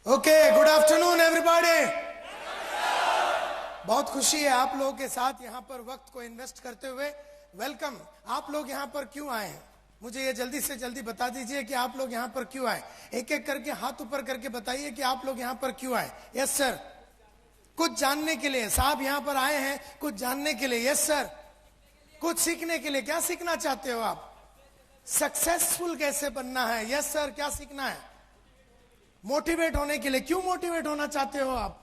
Okay, good afternoon everybody. बहुत खुशी है आप लोगों के साथ यहाँ पर वक्त को इन्वेस्ट करते हुए। वेलकम। आप लोग यहाँ पर क्यों आए हैं, मुझे ये जल्दी से जल्दी बता दीजिए कि आप लोग यहाँ पर क्यों आए। एक एक करके हाथ ऊपर करके बताइए कि आप लोग यहाँ पर क्यों आए। Yes sir. कुछ जानने के लिए साहब यहाँ पर आए हैं, कुछ जानने के लिए। Yes sir. कुछ सीखने के लिए। क्या सीखना चाहते हो आप? सक्सेसफुल कैसे बनना है। Yes sir. क्या सीखना है? मोटिवेट होने के लिए। क्यों मोटिवेट होना चाहते हो आप?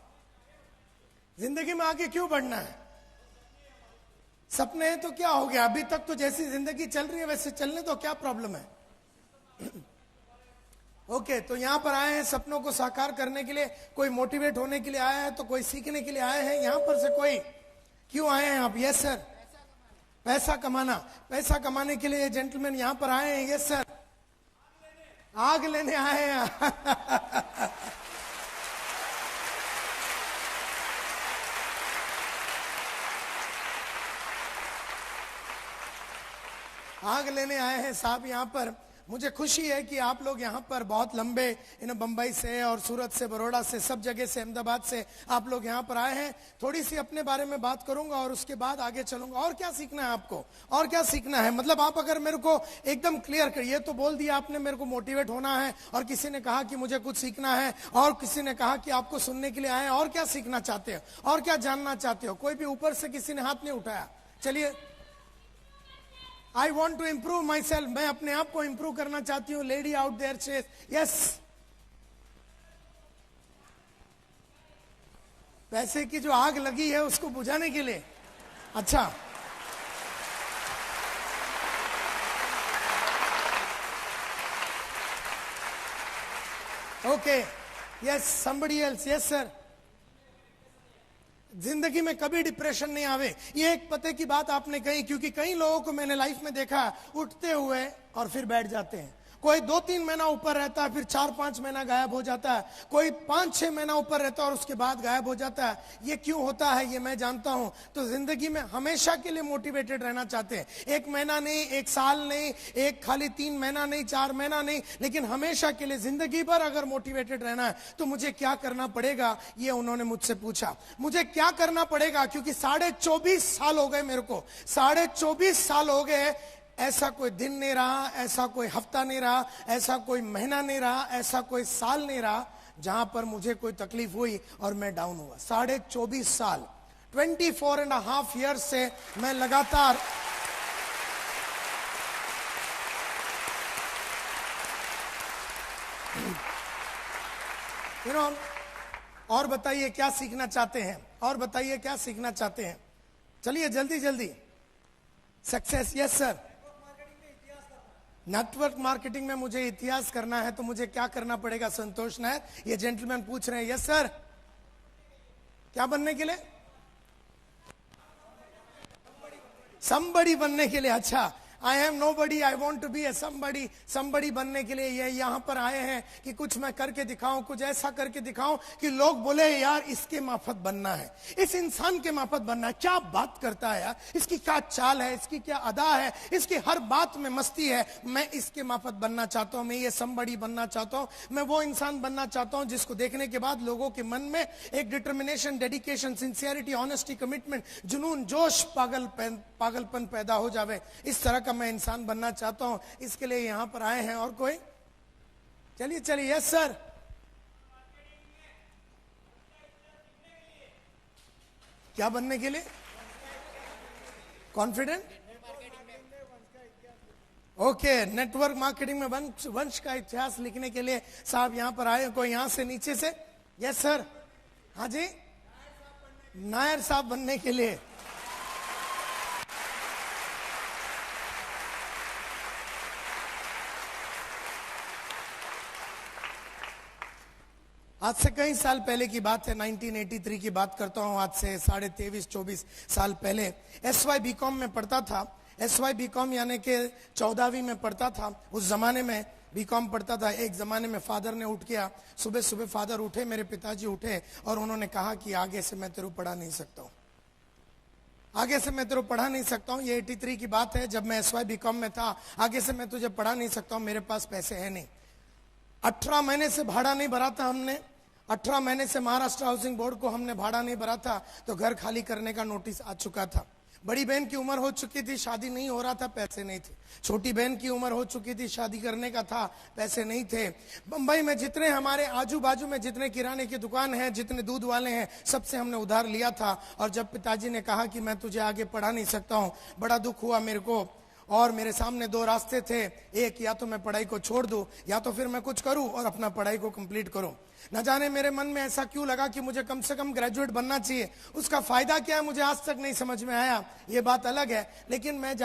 जिंदगी में आगे क्यों बढ़ना है? सपने हैं तो क्या हो गया, अभी तक तो जैसी जिंदगी चल रही है वैसे चलने तो क्या प्रॉब्लम है। ओके, तो यहां पर आए हैं सपनों को साकार करने के लिए। कोई मोटिवेट होने के लिए आया है तो कोई सीखने के लिए आए हैं। यहां पर से कोई क्यों आए हैं आप? Yes sir. पैसा कमाना। पैसा कमाने के लिए जेंटलमैन यहां पर आए हैं। Yes sir. आग लेने आए हैं। आग लेने आए हैं साहब यहाँ पर। मुझे खुशी है कि आप लोग यहाँ पर बहुत लंबे बंबई से और सूरत से, बड़ौदा से, सब जगह से, अहमदाबाद से आप लोग यहाँ पर आए हैं। थोड़ी सी अपने बारे में बात करूंगा और उसके बाद आगे चलूंगा। और क्या सीखना है आपको? और क्या सीखना है मतलब आप अगर मेरे को एकदम क्लियर करिए तो बोल दिया आपने मेरे को मोटिवेट होना है, और किसी ने कहा कि मुझे कुछ सीखना है, और किसी ने कहा कि आपको सुनने के लिए आए हैं। और क्या सीखना चाहते हो और क्या जानना चाहते हो? कोई भी ऊपर से किसी ने हाथ नहीं उठाया। चलिए। I want to improve myself. मैं अपने आप को improve करना चाहती हूँ। Lady out there says yes. पैसे की जो आग लगी है उसको बुझाने के लिए। अच्छा, okay. Yes, somebody else. Yes sir. जिंदगी में कभी डिप्रेशन नहीं आवे, ये एक पते की बात आपने कही, क्योंकि कई लोगों को मैंने लाइफ में देखा उठते हुए और फिर बैठ जाते हैं। कोई 2-3 महीना ऊपर रहता है, फिर 4-5 महीना गायब हो जाता है। कोई 5-6 महीना ऊपर रहता है और उसके बाद गायब हो जाता है। ये क्यों होता है ये मैं जानता हूं। तो जिंदगी में हमेशा के लिए मोटिवेटेड रहना चाहते हैं। 1 महीना नहीं, 1 साल नहीं, एक खाली 3 महीना नहीं, 4 महीना नहीं, लेकिन हमेशा के लिए जिंदगी भर अगर मोटिवेटेड रहना है तो मुझे क्या करना पड़ेगा, ये उन्होंने मुझसे पूछा। मुझे क्या करना पड़ेगा, क्योंकि 24.5 साल हो गए मेरे को। 24.5 साल हो गए। ऐसा कोई दिन नहीं रहा, ऐसा कोई हफ्ता नहीं रहा, ऐसा कोई महीना नहीं रहा, ऐसा कोई साल नहीं रहा जहां पर मुझे कोई तकलीफ हुई और मैं डाउन हुआ। 24.5 साल, 24.5 ईयर्स से मैं लगातार और बताइए क्या सीखना चाहते हैं? और बताइए क्या सीखना चाहते हैं? चलिए जल्दी जल्दी। Success. Yes sir. Network marketing में मुझे इतिहास करना है तो मुझे क्या करना पड़ेगा संतोष नायक? ये जेंटलमैन पूछ रहे हैं। Yes sir. क्या बनने के लिए? समबड़ी बनने के लिए। अच्छा, I am nobody, I want to be a somebody. Somebody बनने के लिए ये यहाँ पर आए हैं कि कुछ मैं करके दिखाऊं, कुछ ऐसा करके दिखाऊं कि लोग बोले यार इसके माफत बनना है, इस इंसान के माफत बनना है। क्या बात करता है यार, इसकी क्या चाल है, इसकी क्या अदा है, इसकी हर बात में मस्ती है। मैं इसके माफत बनना चाहता हूं, मैं ये समबड़ी बनना चाहता हूं। मैं वो इंसान बनना चाहता हूं जिसको देखने के बाद लोगों के मन में एक determination, dedication, sincerity, honesty, commitment, जुनून, जोश, पागलपन पैदा हो जावे। इस तरह मैं इंसान बनना चाहता हूं। इसके लिए यहां पर आए हैं। और कोई? चलिए चलिए। Yes sir. क्या बनने के लिए? कॉन्फिडेंट। ओके, नेटवर्क मार्केटिंग में वंश का इतिहास लिखने के लिए साहब यहां पर आए। कोई यहां से नीचे से? Yes sir. हाँ जी। नायर साहब बनने के लिए। आज से कई साल पहले की बात है, 1983 की बात करता हूं। आज से 23-24 साल पहले SY BCom में पढ़ता था। SY BCom यानी कि 14वीं में पढ़ता था। उस जमाने में BCom पढ़ता था। एक जमाने में फादर ने उठ गया, सुबह सुबह फादर उठे, मेरे पिताजी उठे और उन्होंने कहा कि आगे से मैं तेरे को पढ़ा नहीं सकता हूं, आगे से मैं तेरे को पढ़ा नहीं सकता हूं। ये 83 की बात है जब मैं SY BCom में था। आगे से मैं तुझे पढ़ा नहीं सकता हूं, मेरे पास पैसे है नहीं। 18 महीने से भाड़ा नहीं भरा था हमने। 18 महीने से महाराष्ट्र हाउसिंग बोर्ड को हमने भाड़ा नहीं भरा था, तो घर खाली करने का नोटिस आ चुका था। बड़ी बहन की उम्र हो चुकी थी, शादी नहीं हो रहा था, पैसे नहीं थे। छोटी बहन की उम्र हो चुकी थी, शादी करने का था, पैसे नहीं थे। बंबई में जितने हमारे आजू बाजू में जितने किराने की दुकान है, जितने दूध वाले हैं, सबसे हमने उधार लिया था। और जब पिताजी ने कहा कि मैं तुझे आगे पढ़ा नहीं सकता हूँ, बड़ा दुख हुआ मेरे को। और मेरे सामने दो रास्ते थे, एक या तो मैं पढ़ाई को छोड़ दूं, या तो फिर मैं कुछ करूं और अपना पढ़ाई को कंप्लीट करूं। न जाने मेरे मन में ऐसा क्यों लगा कि मुझे कम से कम ग्रेजुएट बनना चाहिए। उसका फायदा क्या है मुझे आज तक नहीं समझ में आया, ये बात अलग है। लेकिन मैं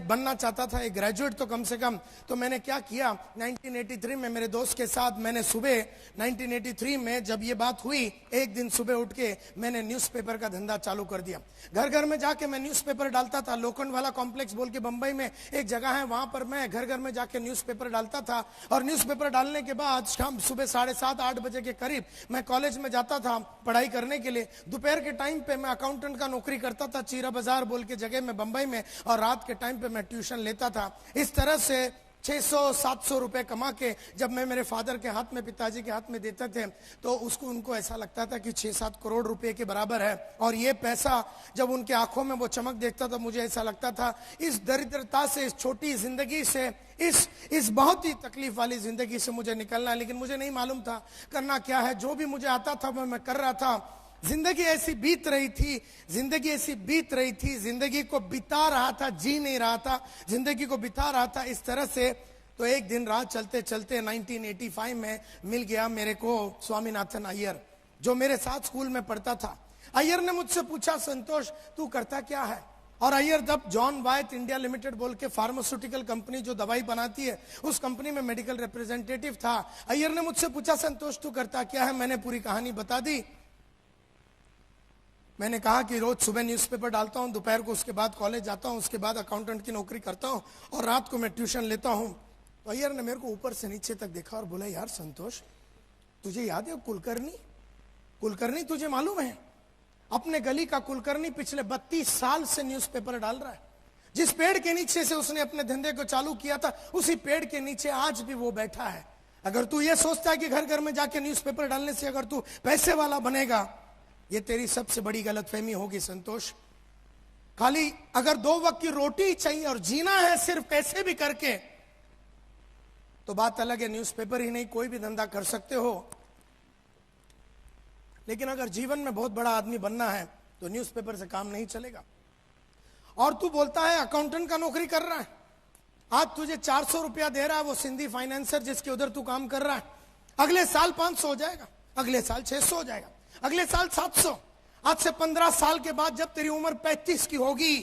बनना चाहता था एक ग्रेजुएट तो कम से कम। तो मैंने क्या किया, 1983 में मेरे दोस्त के साथ मैंने सुबह 1983 में जब ये बात हुई, एक दिन सुबह उठ के मैंने न्यूज़पेपर का धंधा चालू कर दिया। घर घर में जाके मैं न्यूज़पेपर डालता था। लोखंड वाला कॉम्प्लेक्स बोल के बम्बई में एक जगह है, वहां पर मैं घर घर में जाके न्यूज़पेपर डालता था। और न्यूज़पेपर डालने के बाद शाम सुबह 7:30-8 बजे के करीब मैं कॉलेज में जाता था पढ़ाई करने के लिए। दोपहर के टाइम पे मैं अकाउंटेंट का नौकरी करता था चीरा बाजार बोल के जगह में बंबई में, और रात के टाइम पे मैं ट्यूशन लेता था। इस तरह से 600-700 रुपए कमा के जब मैं मेरे फादर के हाथ में, पिताजी के हाथ में देते थे, तो उनको ऐसा लगता था कि 6-7 करोड़ रुपए के बराबर है। और ये पैसा जब उनके आंखों में वो चमक देखता था, मुझे ऐसा लगता था इस दरिद्रता से, इस छोटी जिंदगी से, इस बहुत ही तकलीफ वाली जिंदगी से मुझे निकलना है। लेकिन मुझे नहीं मालूम था करना क्या है। जो भी मुझे आता था वो मैं कर रहा था। जिंदगी ऐसी बीत रही थी, जिंदगी को बिता रहा था, जी नहीं रहा था, जिंदगी को बिता रहा था इस तरह से। तो एक दिन रात चलते चलते 1985 में मिल गया मेरे को स्वामीनाथन अय्यर, जो मेरे साथ स्कूल में पढ़ता था। अय्यर ने मुझसे पूछा, संतोष तू करता क्या है? और अय्यर तब जॉन वायट इंडिया लिमिटेड बोल के फार्मास्यूटिकल कंपनी जो दवाई बनाती है, उस कंपनी में मेडिकल रिप्रेजेंटेटिव था। अय्यर ने मुझसे पूछा, संतोष तू करता क्या है? मैंने पूरी कहानी बता दी। मैंने कहा कि रोज सुबह न्यूज़पेपर डालता हूं, दोपहर को उसके बाद कॉलेज जाता हूं, उसके बाद अकाउंटेंट की नौकरी करता हूं, और रात को मैं ट्यूशन लेता हूं। तो अय्यर ने मेरे को ऊपर से नीचे तक देखा और बोला, यार संतोष तुझे याद है कुलकर्णी तुझे मालूम है? अपने गली का कुलकर्णी पिछले 32 साल से न्यूज़पेपर डाल रहा है। जिस पेड़ के नीचे से उसने अपने धंधे को चालू किया था, उसी पेड़ के नीचे आज भी वो बैठा है। अगर तू ये सोचता है कि घर घर में जाके न्यूज़पेपर डालने से अगर तू पैसे वाला बनेगा, ये तेरी सबसे बड़ी गलतफहमी होगी संतोष। खाली अगर 2 वक्त की रोटी चाहिए और जीना है सिर्फ पैसे भी करके, तो बात अलग है। न्यूज़पेपर ही नहीं, कोई भी धंधा कर सकते हो। लेकिन अगर जीवन में बहुत बड़ा आदमी बनना है तो न्यूज़पेपर से काम नहीं चलेगा। और तू बोलता है अकाउंटेंट का नौकरी कर रहा है, आज तुझे 400 रुपया दे रहा है वो सिंधी फाइनेंसर जिसके उधर तू काम कर रहा है। अगले साल 500 हो जाएगा, अगले साल 600 हो जाएगा, अगले साल 700। आज से 15 साल के बाद जब तेरी उम्र 35 की होगी,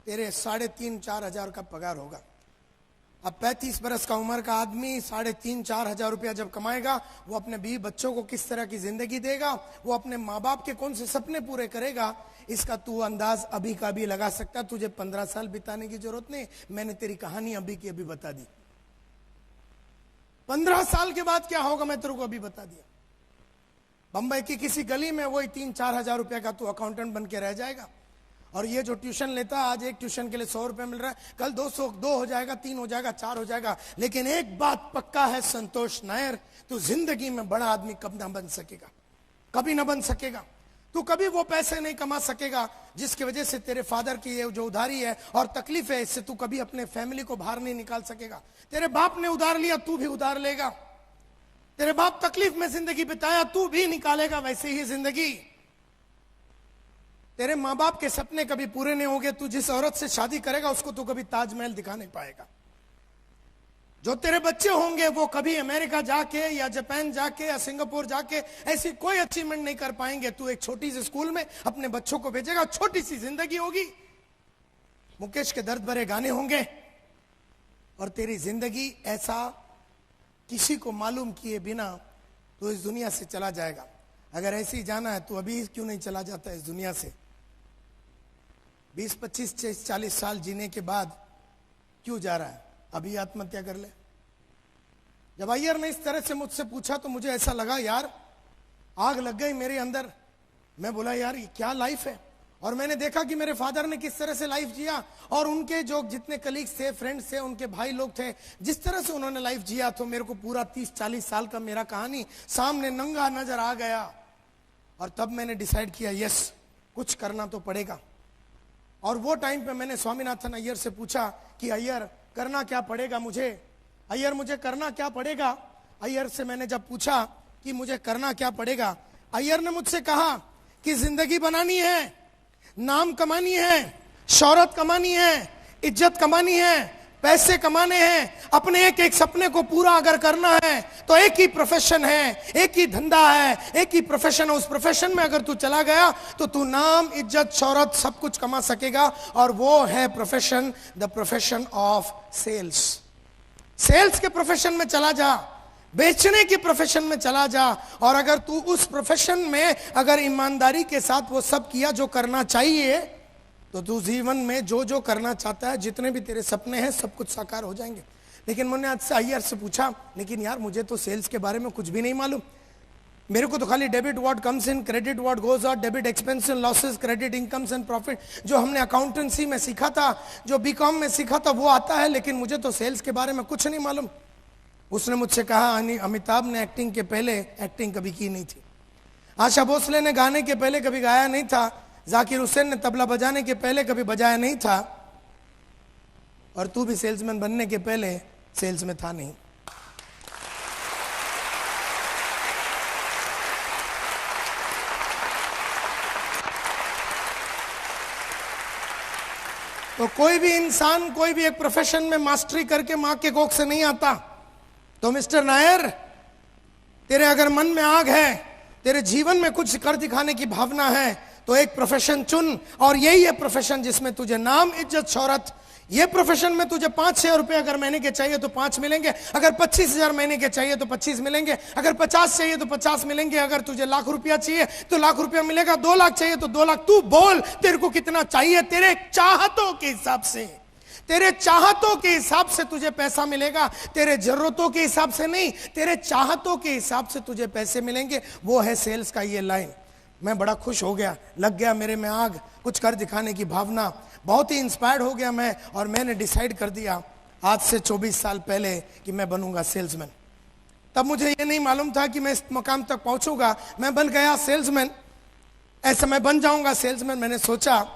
तेरे 3,500-4 हजार का पगार होगा। अब 35 बरस का उम्र का आदमी 3,500-4 हजार रुपया जब कमाएगा, वो अपने बीवी बच्चों को किस तरह की जिंदगी देगा, वो अपने माँ बाप के कौन से सपने पूरे करेगा, इसका तू अंदाज अभी का भी लगा सकता। तुझे 15 साल बिताने की जरूरत नहीं, मैंने तेरी कहानी अभी की अभी बता दी। 15 साल के बाद क्या होगा मैं तेरे को अभी बता दिया। बंबई की किसी गली में वही 3-4 हजार रुपया का तू अकाउंटेंट बन के रह जाएगा। और ये जो ट्यूशन लेता है, आज एक ट्यूशन के लिए 100 रुपए मिल रहा है, कल 200, 2 हो जाएगा, 3 हो जाएगा, 4 हो जाएगा। लेकिन एक बात पक्का है संतोष नायर, तू जिंदगी में बड़ा आदमी कब ना बन सकेगा, कभी ना बन सकेगा। तू कभी वो पैसे नहीं कमा सकेगा जिसकी वजह से तेरे फादर की ये जो उधारी है और तकलीफ है, इससे तू कभी अपने फैमिली को बाहर नहीं निकाल सकेगा। तेरे बाप ने उधार लिया, तू भी उधार लेगा। तेरे बाप तकलीफ में जिंदगी बिताया, तू भी निकालेगा वैसे ही जिंदगी। तेरे माँ बाप के सपने कभी पूरे नहीं होंगे। तू जिस औरत से शादी करेगा उसको तू कभी ताजमहल दिखा नहीं पाएगा। जो तेरे बच्चे होंगे वो कभी अमेरिका जाके या जापान जाके या सिंगापुर जाके ऐसी कोई अचीवमेंट नहीं कर पाएंगे। तू एक छोटी सी स्कूल में अपने बच्चों को भेजेगा, छोटी सी जिंदगी होगी, मुकेश के दर्द भरे गाने होंगे, और तेरी जिंदगी ऐसा किसी को मालूम किए बिना तो इस दुनिया से चला जाएगा। अगर ऐसे ही जाना है तो अभी क्यों नहीं चला जाता इस दुनिया से? 20, 25, 40 साल जीने के बाद क्यों जा रहा है? अभी आत्महत्या कर ले। जब अय्यर ने इस तरह से मुझसे पूछा तो मुझे ऐसा लगा यार आग लग गई मेरे अंदर। मैं बोला यार ये क्या लाइफ है? और मैंने देखा कि मेरे फादर ने किस तरह से लाइफ जिया, और उनके जो जितने कलीग्स थे, फ्रेंड्स थे, उनके भाई लोग थे, जिस तरह से उन्होंने लाइफ जिया, तो मेरे को पूरा 30-40 साल का मेरा कहानी सामने नंगा नजर आ गया। और तब मैंने डिसाइड किया, यस, कुछ करना तो पड़ेगा। और वो टाइम पे मैंने स्वामीनाथन अय्यर से पूछा कि अय्यर करना क्या पड़ेगा मुझे, अय्यर मुझे करना क्या पड़ेगा। अय्यर से मैंने जब पूछा कि मुझे करना क्या पड़ेगा, अय्यर ने मुझसे कहा कि जिंदगी बनानी है, नाम कमानी है, शौहरत कमानी है, इज्जत कमानी है, पैसे कमाने हैं, अपने एक एक सपने को पूरा अगर करना है तो एक ही प्रोफेशन है, एक ही धंधा है, एक ही प्रोफेशन है। उस प्रोफेशन में अगर तू चला गया तो तू नाम, इज्जत, शौहरत सब कुछ कमा सकेगा, और वो है profession, the profession of sales. Sales के प्रोफेशन में चला जा, बेचने की प्रोफेशन में चला जा, और अगर तू उस प्रोफेशन में अगर ईमानदारी के साथ वो सब किया जो करना चाहिए, तो तू जीवन में जो जो करना चाहता है, जितने भी तेरे सपने हैं, सब कुछ साकार हो जाएंगे। लेकिन मैंने आज से अय्यर से पूछा, लेकिन यार मुझे तो सेल्स के बारे में कुछ भी नहीं मालूम, मेरे को तो खाली debit what comes in, credit what goes out, debit expense and losses, credit incomes and profit, जो हमने अकाउंटेंसी में सीखा था, जो बीकॉम में सीखा था, वो आता है, लेकिन मुझे तो सेल्स के बारे में कुछ नहीं मालूम। उसने मुझसे कहा, अमिताभ ने एक्टिंग के पहले एक्टिंग कभी की नहीं थी, आशा भोसले ने गाने के पहले कभी गाया नहीं था, जाकिर हुसैन ने तबला बजाने के पहले कभी बजाया नहीं था, और तू भी सेल्समैन बनने के पहले सेल्स में था नहीं। तो कोई भी इंसान कोई भी एक प्रोफेशन में मास्टरी करके मां के कोख से नहीं आता। तो मिस्टर नायर, तेरे अगर मन में आग है, तेरे जीवन में कुछ कर दिखाने की भावना है, तो एक प्रोफेशन चुन, और यही है प्रोफेशन जिसमें तुझे नाम, इज्जत, शौहरत, ये प्रोफेशन में तुझे 5-6 रुपए अगर महीने के चाहिए तो 5 मिलेंगे, अगर 25,000 महीने के चाहिए तो 25 मिलेंगे, अगर 50 चाहिए तो 50 मिलेंगे, अगर तुझे लाख रुपया चाहिए तो लाख रुपया मिलेगा, 2 लाख चाहिए तो 2 लाख। तू बोल तेरे को कितना चाहिए, तेरे चाहतों के हिसाब से, तेरे चाहतों के हिसाब से तुझे पैसा मिलेगा, तेरे जरूरतों के हिसाब से नहीं, तेरे चाहतों के हिसाब से तुझे पैसे मिलेंगे। वो है सेल्स का ये लाइन। मैं बड़ा खुश हो गया, लग गया मेरे में आग, कुछ कर दिखाने की भावना, बहुत ही इंस्पायर्ड हो गया मैं, और मैंने डिसाइड कर दिया आज से 24 साल पहले कि मैं बनूंगा सेल्समैन। तब मुझे ये नहीं मालूम था कि मैं इस मकाम तक पहुंचूंगा। मैं बन गया सेल्समैन, ऐसा मैं बन जाऊंगा सेल्समैन, मैंने सोचा।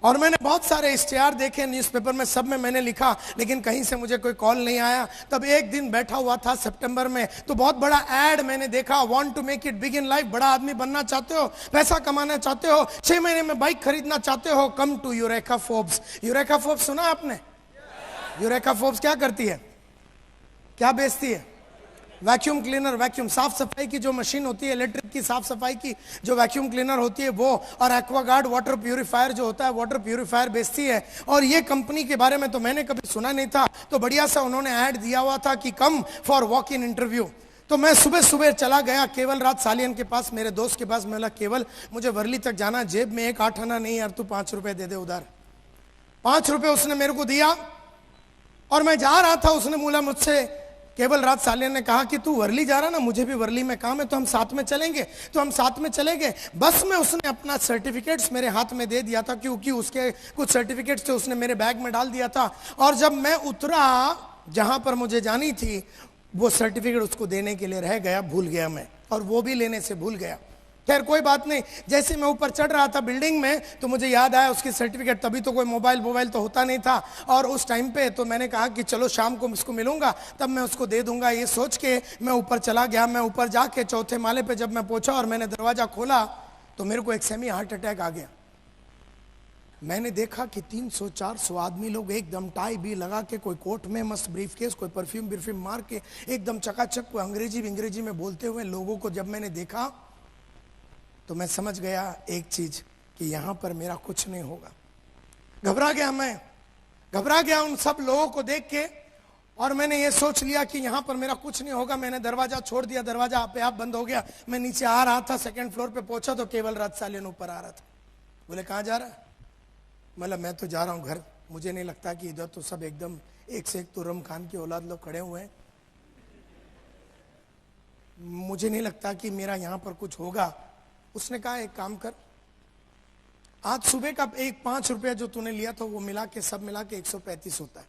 और मैंने बहुत सारे इश्तिहार देखे न्यूज़पेपर में, सब में मैंने लिखा, लेकिन कहीं से मुझे कोई कॉल नहीं आया। तब एक दिन बैठा हुआ था सितंबर में, तो बहुत बड़ा एड मैंने देखा, want to make it big in life, बड़ा आदमी बनना चाहते हो, पैसा कमाना चाहते हो, 6 महीने में बाइक खरीदना चाहते हो, come to Eureka Forbes. Eureka Forbes सुना आपने? यूरेका फोर्ब्स क्या करती है, क्या बेचती है? वैक्यूम क्लीनर, वैक्यूम साफ सफाई की जो मशीन होती है, इलेक्ट्रिक की साफ सफाई की जो वैक्यूम क्लीनर होती है वो, और एक्वागार्ड वाटर प्यूरिफायर जो होता है, वाटर प्यूरिफायर बेचती है। और ये कंपनी के बारे में तो मैंने कभी सुना नहीं था, तो बढ़िया सा उन्होंने ऐड दिया हुआ था कि come for walk in interview. तो मैं सुबह सुबह चला गया केवल राज सालियन के पास, मेरे दोस्त के पास। मैं बोला, केवल मुझे वर्ली तक जाना, जेब में 1 8 आना नहीं यार, तू 5 रुपए दे दे उधार। 5 रुपए उसने मेरे को दिया, और मैं जा रहा था, उसने बोला मुझसे, केवल राज सालियन ने कहा कि तू वर्ली जा रहा ना, मुझे भी वर्ली में काम है, तो हम साथ में चलेंगे। तो हम साथ में चले गए। बस में उसने अपना सर्टिफिकेट्स मेरे हाथ में दे दिया था, क्योंकि उसके कुछ सर्टिफिकेट्स थे, उसने मेरे बैग में डाल दिया था। और जब मैं उतरा जहां पर मुझे जानी थी, वो सर्टिफिकेट उसको देने के लिए रह गया, भूल गया मैं, और वो भी लेने से भूल गया। खैर कोई बात नहीं। जैसे मैं ऊपर चढ़ रहा था बिल्डिंग में, तो मुझे याद आया उसकी सर्टिफिकेट। तभी तो कोई मोबाइल तो होता नहीं था, और उस टाइम पे तो मैंने कहा कि चलो शाम को उसको मिलूंगा, तब मैं उसको दे दूंगा। ये सोच के मैं ऊपर चला गया। मैं ऊपर जाके 4थे माले पे जब मैं पहुंचा और मैंने दरवाजा खोला, तो मेरे को एक सेमी हार्ट अटैक आ गया। मैंने देखा कि 300-400 आदमी लोग एकदम टाई भी लगा के, कोई कोट में मस्त ब्रीफकेस, कोई परफ्यूम मार के एकदम चकाचक, कोई अंग्रेजी में बोलते हुए लोगों को जब मैंने देखा, तो मैं समझ गया एक चीज, कि यहां पर मेरा कुछ नहीं होगा। घबरा गया, मैं घबरा गया उन सब लोगों को देख के, और मैंने ये सोच लिया कि यहां पर मेरा कुछ नहीं होगा। मैंने दरवाजा छोड़ दिया, दरवाजा आपे आप बंद हो गया। मैं नीचे आ रहा था, 2nd फ्लोर पे पहुंचा, तो केवल राज सालियन ऊपर आ रहा था। बोले, कहां जा रहा है? मतलब मैं तो जा रहा हूं घर। मुझे नहीं लगता कि इधर तो सब एकदम एक से एक तुर्रम खान की औलाद लोग खड़े हुए हैं, मुझे नहीं लगता कि मेरा यहां पर कुछ होगा। उसने कहा, एक काम कर, आज सुबह का एक 5 रुपया जो तूने लिया था वो मिला के सब मिला के 135 होता है।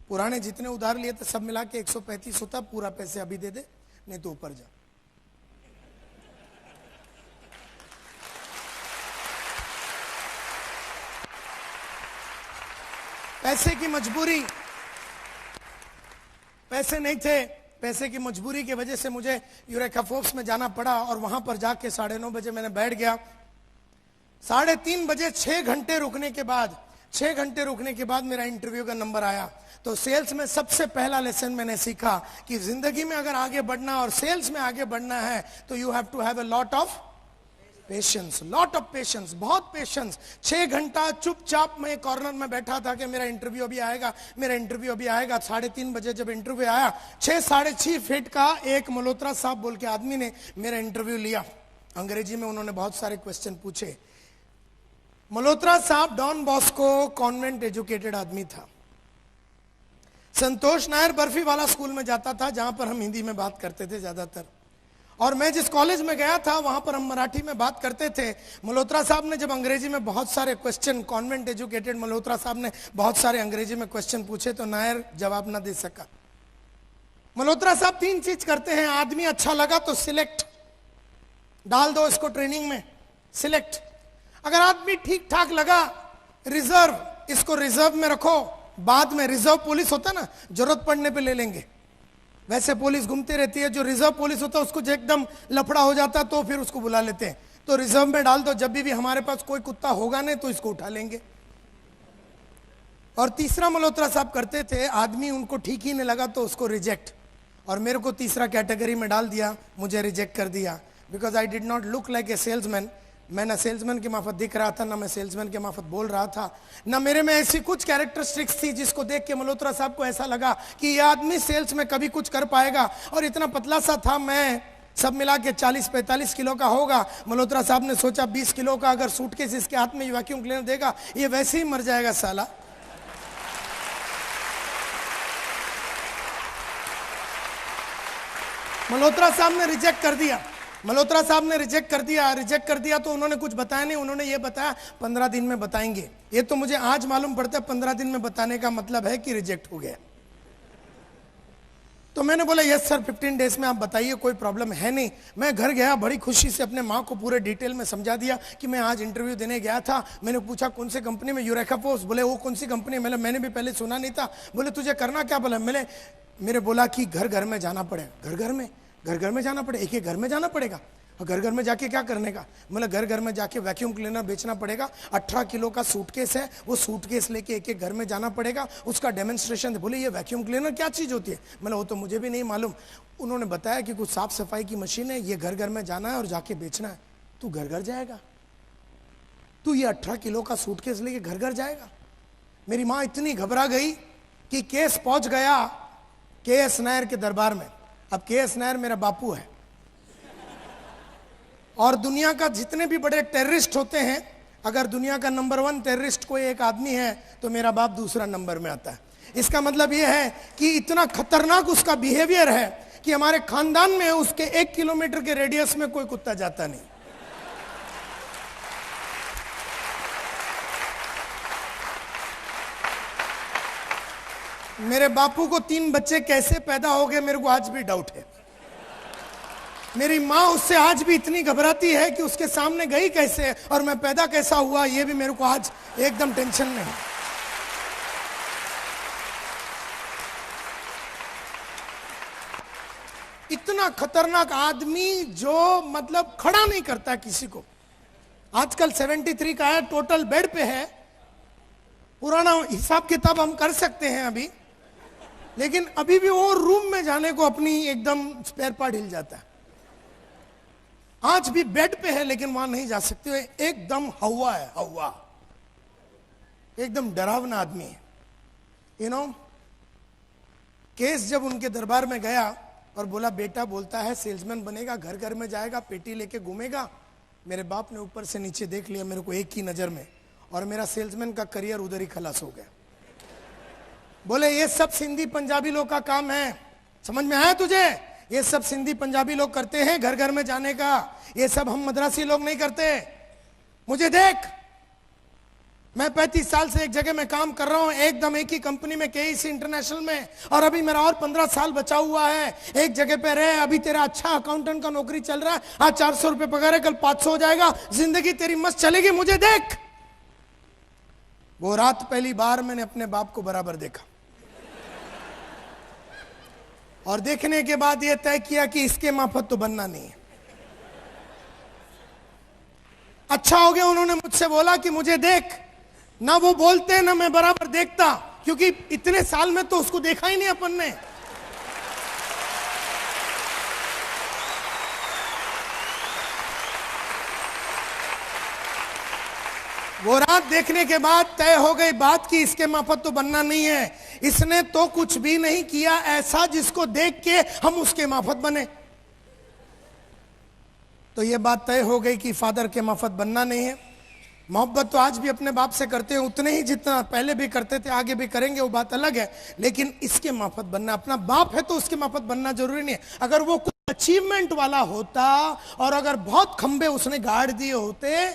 पुराने जितने उधार लिए थे सब मिला के 135 होता है। पूरा पैसे अभी दे दे, नहीं तो ऊपर जा। पैसे की मजबूरी, पैसे नहीं थे, पैसे की मजबूरी की वजह से मुझे यूरेका फोर्ब्स में जाना पड़ा और वहां पर जाके 9:30 बजे मैंने बैठ गया। 3:30 बजे 6 घंटे रुकने के बाद मेरा इंटरव्यू का नंबर आया। तो सेल्स में सबसे पहला लेसन मैंने सीखा कि जिंदगी में अगर आगे बढ़ना और सेल्स में आगे बढ़ना है तो you have to have a lot of patience, बहुत पेशेंस। 6 घंटा चुपचाप मैं कॉर्नर में बैठा था कि मेरा इंटरव्यू अभी आएगा। 3:30 बजे जब इंटरव्यू आया, 6-6.5 फीट का एक मल्होत्रा साहब बोल के आदमी ने मेरा इंटरव्यू लिया। अंग्रेजी में उन्होंने बहुत सारे क्वेश्चन पूछे। मल्होत्रा साहब डॉन बॉस्को कॉन्वेंट एजुकेटेड आदमी था। संतोष नायर बर्फी वाला स्कूल में जाता था जहां पर हम हिंदी में बात करते थे ज्यादातर, और मैं जिस कॉलेज में गया था वहां पर हम मराठी में बात करते थे। मल्होत्रा साहब ने जब अंग्रेजी में बहुत सारे क्वेश्चन, कॉन्वेंट एजुकेटेड मल्होत्रा साहब ने बहुत सारे अंग्रेजी में क्वेश्चन पूछे तो नायर जवाब ना दे सका। मल्होत्रा साहब 3 चीज करते हैं। आदमी अच्छा लगा तो सिलेक्ट, डाल दो इसको ट्रेनिंग में, सिलेक्ट। अगर आदमी ठीक ठाक लगा, रिजर्व, इसको रिजर्व में रखो, बाद में रिजर्व पुलिस होता ना, जरूरत पड़ने पे ले लेंगे। वैसे पुलिस घूमती रहती है, जो रिजर्व पुलिस होता है उसको जो एकदम लफड़ा हो जाता तो फिर उसको बुला लेते हैं। तो रिजर्व में डाल दो, जब भी हमारे पास कोई कुत्ता होगा नहीं तो इसको उठा लेंगे। और तीसरा मल्होत्रा साहब करते थे, आदमी उनको ठीक ही नहीं लगा तो उसको रिजेक्ट, और मेरे को तीसरा कैटेगरी में डाल दिया, मुझे रिजेक्ट कर दिया। Because I did not look like a salesman. मैं ना सेल्समैन के माफत दिख रहा था, ना मैं सेल्समैन के माफत बोल रहा था, ना मेरे में ऐसी कुछ कैरेक्टरिस्टिक्स थी जिसको देख के मल्होत्रा साहब को ऐसा लगा कि ये आदमी सेल्स में कभी कुछ कर पाएगा। और इतना पतला सा था मैं, सब मिला के 40-45 किलो का होगा। मल्होत्रा साहब ने सोचा 20 किलो का अगर सूटकेस इसके हाथ में वैक्यूम क्लीनर देगा ये वैसे ही मर जाएगा साला। मल्होत्रा साहब ने रिजेक्ट कर दिया तो उन्होंने कुछ बताया नहीं। उन्होंने ये बताया 15 दिन में बताएंगे। ये तो मुझे आज मालूम पड़ता है 15 दिन में बताने का मतलब है कि रिजेक्ट हो गया। तो मैंने बोला यस सर, 15 डेज में आप बताइए, कोई प्रॉब्लम है नहीं। मैं घर गया, बड़ी खुशी से अपने माँ को पूरे डिटेल में समझा दिया कि मैं आज इंटरव्यू देने गया था। मैंने पूछा कौन सी कंपनी में, यूरेका फोर्ब्स। बोले वो कौन सी कंपनी? मैंने भी पहले सुना नहीं था। बोले तुझे करना क्या? बोला मेरे बोला कि घर घर में जाना पड़ेगा। घर घर में जाना पड़ेगा, एक घर में जाना पड़ेगा। और घर में जाके क्या करने का? मतलब घर में जाके वैक्यूम क्लीनर बेचना पड़ेगा। 18 किलो का सूटकेस है, वो सूटकेस लेके एक घर में जाना पड़ेगा, उसका डेमोन्स्ट्रेशन। बोले ये वैक्यूम क्लीनर क्या चीज होती है? मतलब वो तो मुझे भी नहीं मालूम। उन्होंने बताया कि कुछ साफ सफाई की मशीन है, ये घर में जाना है और जाके बेचना है। तू घर जाएगा? तू ये 18 किलो का सूटकेस लेके घर जाएगा? मेरी माँ इतनी घबरा गई कि केस पहुंच गया के.एस. नायर के दरबार में। अब के.एस. नायर मेरा बापू है, और दुनिया का जितने भी बड़े टेररिस्ट होते हैं, अगर दुनिया का नंबर 1 टेररिस्ट कोई एक आदमी है तो मेरा बाप दूसरा नंबर में आता है। इसका मतलब यह है कि इतना खतरनाक उसका बिहेवियर है कि हमारे खानदान में उसके 1 किलोमीटर के रेडियस में कोई कुत्ता जाता नहीं। मेरे बापू को 3 बच्चे कैसे पैदा हो गए मेरे को आज भी डाउट है। मेरी माँ उससे आज भी इतनी घबराती है कि उसके सामने गई कैसे और मैं पैदा कैसा हुआ, ये भी मेरे को आज एकदम टेंशन में है। इतना खतरनाक आदमी जो मतलब खड़ा नहीं करता किसी को। आजकल 73 का है, टोटल बेड पे है। पुराना हिसाब किताब हम कर सकते हैं अभी, लेकिन अभी भी वो रूम में जाने को अपनी एकदम स्पेयर पार्ट हिल जाता है। आज भी बेड पे है लेकिन वहां नहीं जा सकते। एकदम हवा है, हवा, एकदम डरावना आदमी है। केस जब उनके दरबार में गया और बोला बेटा बोलता है सेल्समैन बनेगा, घर में जाएगा, पेटी लेके घूमेगा। मेरे बाप ने ऊपर से नीचे देख लिया मेरे को एक ही नजर में, और मेरा सेल्समैन का करियर उधर ही खलास हो गया। बोले ये सब सिंधी पंजाबी लोग का काम है, समझ में आया तुझे? ये सब सिंधी पंजाबी लोग करते हैं घर में जाने का, ये सब हम मद्रासी लोग नहीं करते। मुझे देख, मैं 35 साल से एक जगह में काम कर रहा हूं, एकदम एक ही कंपनी में, केईसी इंटरनेशनल में, और अभी मेरा और 15 साल बचा हुआ है। एक जगह पे रहे, अभी तेरा अच्छा अकाउंटेंट का नौकरी चल रहा है, आज 400 रुपए पगार है, कल 500 हो जाएगा, जिंदगी तेरी मस्त चलेगी, मुझे देख। वो रात पहली बार मैंने अपने बाप को बराबर देखा, और देखने के बाद यह तय किया कि इसके माफत तो बनना नहीं है। अच्छा हो गया उन्होंने मुझसे बोला कि मुझे देख। ना वो बोलते ना मैं बराबर देखता, क्योंकि इतने साल में तो उसको देखा ही नहीं अपन ने। वो रात देखने के बाद तय हो गई बात कि इसके माफत तो बनना नहीं है। इसने तो कुछ भी नहीं किया ऐसा जिसको देख के हम उसके माफत बने। तो ये बात तय हो गई कि फादर के माफत बनना नहीं है। मोहब्बत तो आज भी अपने बाप से करते हैं उतने ही जितना पहले भी करते थे, आगे भी करेंगे, वो बात अलग है, लेकिन इसके माफत बनना, अपना बाप है तो उसके माफत बनना जरूरी नहीं है। अगर वो कुछ अचीवमेंट वाला होता और अगर बहुत खंबे उसने गाड़ दिए होते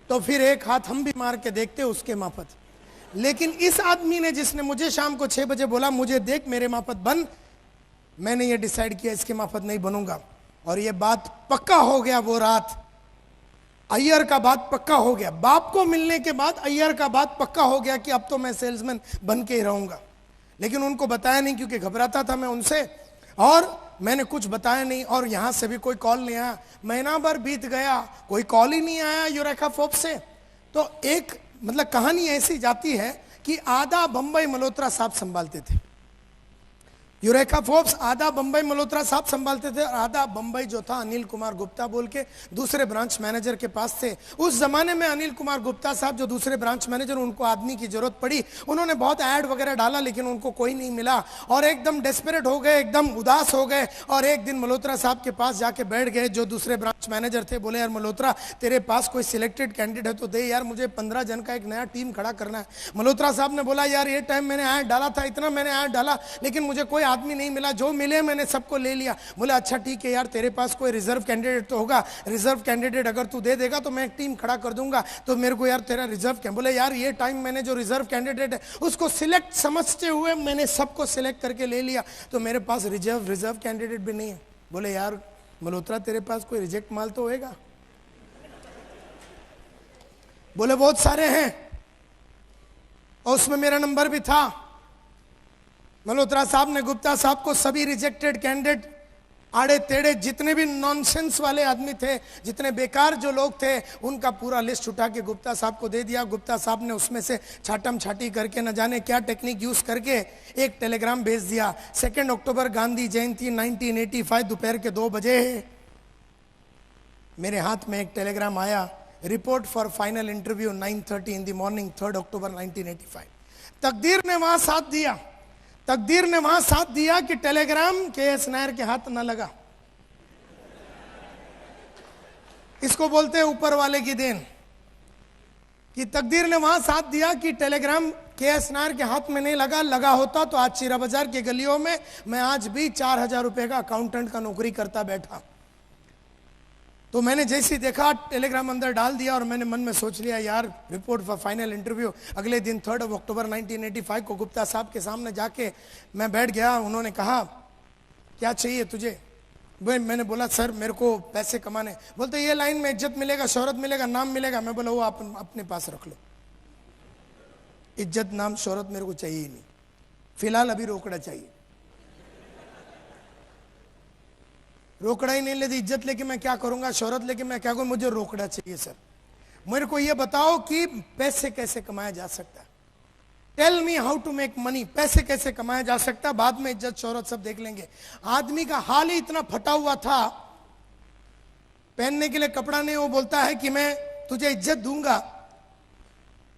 तो फिर एक हाथ हम भी मार के देखते उसके माफत। लेकिन इस आदमी ने, जिसने मुझे शाम को 6 बजे बोला मुझे देख मेरे माफत बन, मैंने ये डिसाइड किया इसके माफत नहीं बनूंगा। और ये बात पक्का हो गया। वो रात अय्यर का बात पक्का हो गया, बाप को मिलने के बाद अय्यर का बात पक्का हो गया कि अब तो मैं सेल्समैन बन के ही रहूंगा। लेकिन उनको बताया नहीं क्योंकि घबराता था मैं उनसे, और मैंने कुछ बताया नहीं। और यहां से भी कोई कॉल नहीं आया, महीना भर बीत गया, कोई कॉल ही नहीं आया यूरेका फोर्ब्स से। तो एक मतलब कहानी ऐसी जाती है कि आधा बंबई मल्होत्रा साहब संभालते थे, यूरेका फोर्ब्स आधा बंबई मल्होत्रा साहब संभालते थे, और आधा बंबई जो था अनिल कुमार गुप्ता बोल के दूसरे ब्रांच मैनेजर के पास थे। उस जमाने में अनिल कुमार गुप्ता साहब जो दूसरे ब्रांच मैनेजर, उनको आदमी की जरूरत पड़ी, उन्होंने बहुत ऐड वगैरह डाला लेकिन उनको कोई नहीं मिला, और एकदम डेस्परेट हो गए, एकदम उदास हो गए। और एक दिन मल्होत्रा साहब के पास जाके बैठ गए जो दूसरे ब्रांच मैनेजर थे। बोले यार मल्होत्रा, तेरे पास कोई सिलेक्टेड कैंडिडेट है तो दे यार, मुझे 15 जन का एक नया टीम खड़ा करना है। मल्होत्रा साहब ने बोला यार ये टाइम मैंने ऐड डाला था, इतना मैंने ऐड डाला, लेकिन मुझे कोई आदमी नहीं मिला, जो मिले मैंने सबको ले लिया। बोले अच्छा ठीक है यार, तेरे पास कोई रिजर्व कैंडिडेट तो होगा, रिजर्व कैंडिडेट अगर तू दे देगा तो मैं एक टीम खड़ा कर दूंगा, तो मेरे को यार तेरा रिजर्व क्या। बोले यार ये टाइम मैंने जो रिजर्व कैंडिडेट है उसको सिलेक्ट समझते हुए मैंने सबको सिलेक्ट करके ले लिया, तो मेरे पास रिजर्व कैंडिडेट भी नहीं है। बोले यार मल्होत्रा, तेरे पास कोई रिजेक्ट माल तो होएगा। बोले बहुत सारे हैं, और उसमें मेरा नंबर भी था। मल्होत्रा साहब ने गुप्ता साहब को सभी रिजेक्टेड कैंडिडेट, आड़े टेढ़े जितने भी नॉनसेंस वाले आदमी थे, जितने बेकार जो लोग थे, उनका पूरा लिस्ट उठा के गुप्ता साहब को दे दिया। गुप्ता साहब ने उसमें से छाटम छाटी करके न जाने क्या टेक्निक यूज करके एक टेलीग्राम भेज दिया। 2 अक्टूबर गांधी जयंती 1985 दोपहर के 2 बजे मेरे हाथ में एक टेलीग्राम आया, report for final interview 9:30 in the morning 3 अक्टूबर 1985। तकदीर ने वहां साथ दिया, तकदीर ने वहां साथ दिया कि टेलीग्राम के.एस. नायर के हाथ न लगा। इसको बोलते हैं ऊपर वाले की देन, कि तकदीर ने वहां साथ दिया कि टेलीग्राम के.एस. नायर के हाथ में नहीं लगा। लगा होता तो आज चीरा बाजार के गलियों में मैं आज भी 4000 रुपए का अकाउंटेंट का नौकरी करता बैठा। तो मैंने जैसे ही देखा टेलीग्राम अंदर डाल दिया, और मैंने मन में सोच लिया यार रिपोर्ट फॉर फाइनल इंटरव्यू। अगले दिन 3 अक्टूबर 1985 को गुप्ता साहब के सामने जाके मैं बैठ गया। उन्होंने कहा क्या चाहिए तुझे। मैंने बोला सर मेरे को पैसे कमाने। बोलते ये लाइन में इज्जत मिलेगा, शोहरत मिलेगा, नाम मिलेगा। मैं बोला वो आप अपने पास रख लो, इज्जत नाम शोहरत मेरे को चाहिए ही नहीं, फिलहाल अभी रोकड़ा चाहिए। रोकड़ा ही नहीं लेती, इज्जत लेके मैं क्या करूंगा, शोहरत लेके मैं क्या करूं, मुझे रोकड़ा चाहिए सर। मेरे को ये बताओ कि पैसे कैसे कमाया जा सकता है, tell me how to make money, पैसे कैसे कमाया जा सकता है, बाद में इज्जत शोहरत सब देख लेंगे। आदमी का हाल ही इतना फटा हुआ था, पहनने के लिए कपड़ा नहीं, वो बोलता है कि मैं तुझे इज्जत दूंगा।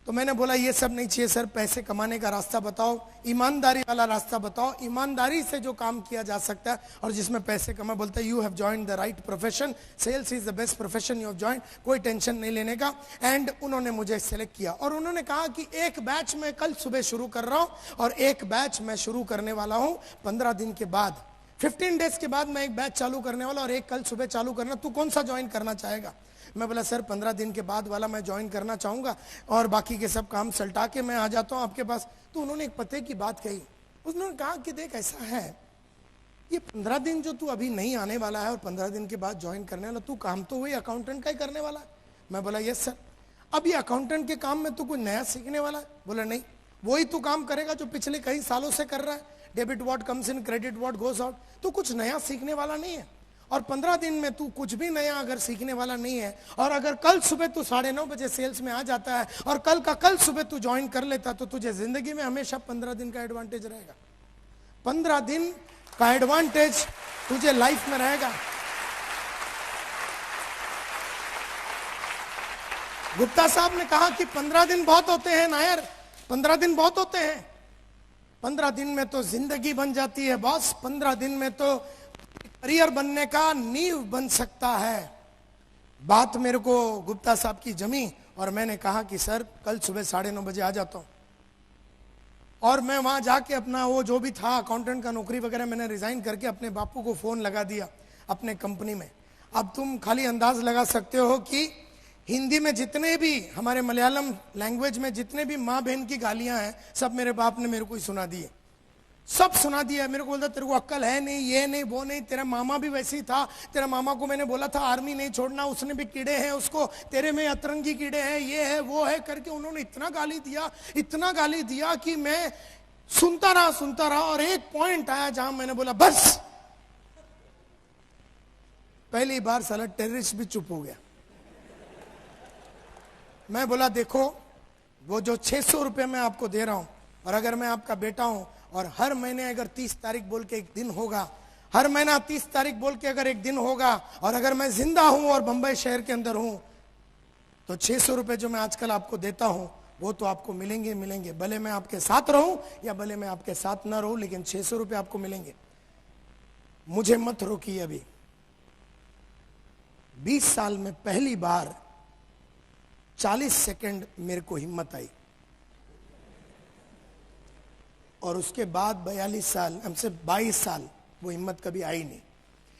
तो मैंने बोला ये सब नहीं चाहिए सर, पैसे कमाने का रास्ता बताओ, ईमानदारी वाला रास्ता बताओ, ईमानदारी से जो काम किया जा सकता है और जिसमें पैसे कमा। बोलता है you have joined the right profession, sales is the best profession you have joined, कोई टेंशन नहीं लेने का। एंड उन्होंने मुझे सेलेक्ट किया, और उन्होंने कहा कि एक बैच मैं कल सुबह शुरू कर रहा हूं और एक बैच मैं शुरू करने वाला हूं 15 दिन के बाद, 15 डेज के बाद मैं एक बैच चालू करने वाला और एक कल सुबह चालू करना, तू कौन सा ज्वाइन करना चाहेगा। मैं बोला सर 15 दिन के बाद वाला मैं ज्वाइन करना चाहूँगा और बाकी के सब काम सल्टा के मैं आ जाता हूँ आपके पास। तो उन्होंने एक पते की बात कही, उन्होंने कहा कि देख ऐसा है, ये 15 दिन जो तू अभी नहीं आने वाला है और 15 दिन के बाद ज्वाइन करने वाला, तू काम तो वही अकाउंटेंट का ही करने वाला है। मैं बोला यस सर। अब ये अकाउंटेंट के काम में तू कोई नया सीखने वाला है? बोला नहीं, वही तू काम करेगा जो पिछले कई सालों से कर रहा है, debit what comes in credit what goes out. तू कुछ नया सीखने वाला नहीं है और 15 दिन में तू कुछ भी नया अगर सीखने वाला नहीं है, और अगर कल सुबह तू 9:30 बजे सेल्स में आ जाता है और कल का कल सुबह तू ज्वाइन कर लेता, तो तुझे जिंदगी में हमेशा 15 दिन का एडवांटेज रहेगा। 15 दिन का एडवांटेज तुझे लाइफ में रहेगा। गुप्ता साहब ने कहा कि 15 दिन बहुत होते हैं नायर, 15 दिन बहुत होते हैं। 15 दिन में तो जिंदगी बन जाती है बॉस। 15 दिन में तो करियर बनने का नींव बन सकता है। बात मेरे को गुप्ता साहब की जमी और मैंने कहा कि सर कल सुबह 9:30 बजे आ जाता हूं। और मैं वहां जाके अपना वो जो भी था अकाउंटेंट का नौकरी वगैरह मैंने रिजाइन करके अपने बापू को फोन लगा दिया अपने कंपनी में। अब तुम खाली अंदाज लगा सकते हो कि हिंदी में जितने भी, हमारे मलयालम लैंग्वेज में जितने भी माँ बहन की गालियां हैं, सब मेरे बाप ने मेरे को ही सुना दी है, सब सुना दिया। मेरे को बोलता तेरे को अक्ल है नहीं, ये नहीं वो नहीं, तेरा मामा भी वैसे ही था, तेरा मामा को मैंने बोला था आर्मी नहीं छोड़ना, उसने भी कीड़े हैं उसको, तेरे में अतरंगी कीड़े हैं, ये है वो है करके उन्होंने इतना गाली दिया, इतना गाली दिया कि मैं सुनता रहा और एक पॉइंट आया जहां मैंने बोला बस। पहली बार साला टेररिस्ट भी चुप हो गया। मैं बोला देखो वो जो 600 रुपये मैं आपको दे रहा हूं, और अगर मैं आपका बेटा हूं और हर महीने अगर 30 तारीख बोल के एक दिन होगा, हर महीना 30 तारीख बोल के अगर एक दिन होगा, और अगर मैं जिंदा हूं और बंबई शहर के अंदर हूं, तो 600 रुपये जो मैं आजकल आपको देता हूं वो तो आपको मिलेंगे। भले मैं आपके साथ रहूं या भले मैं आपके साथ ना रहूं, लेकिन 600 रुपये आपको मिलेंगे। मुझे मत रोकिए अभी। 20 साल में पहली बार 40 सेकंड मेरे को हिम्मत आई, और उसके बाद 42 साल, हमसे 22 साल वो हिम्मत कभी आई नहीं।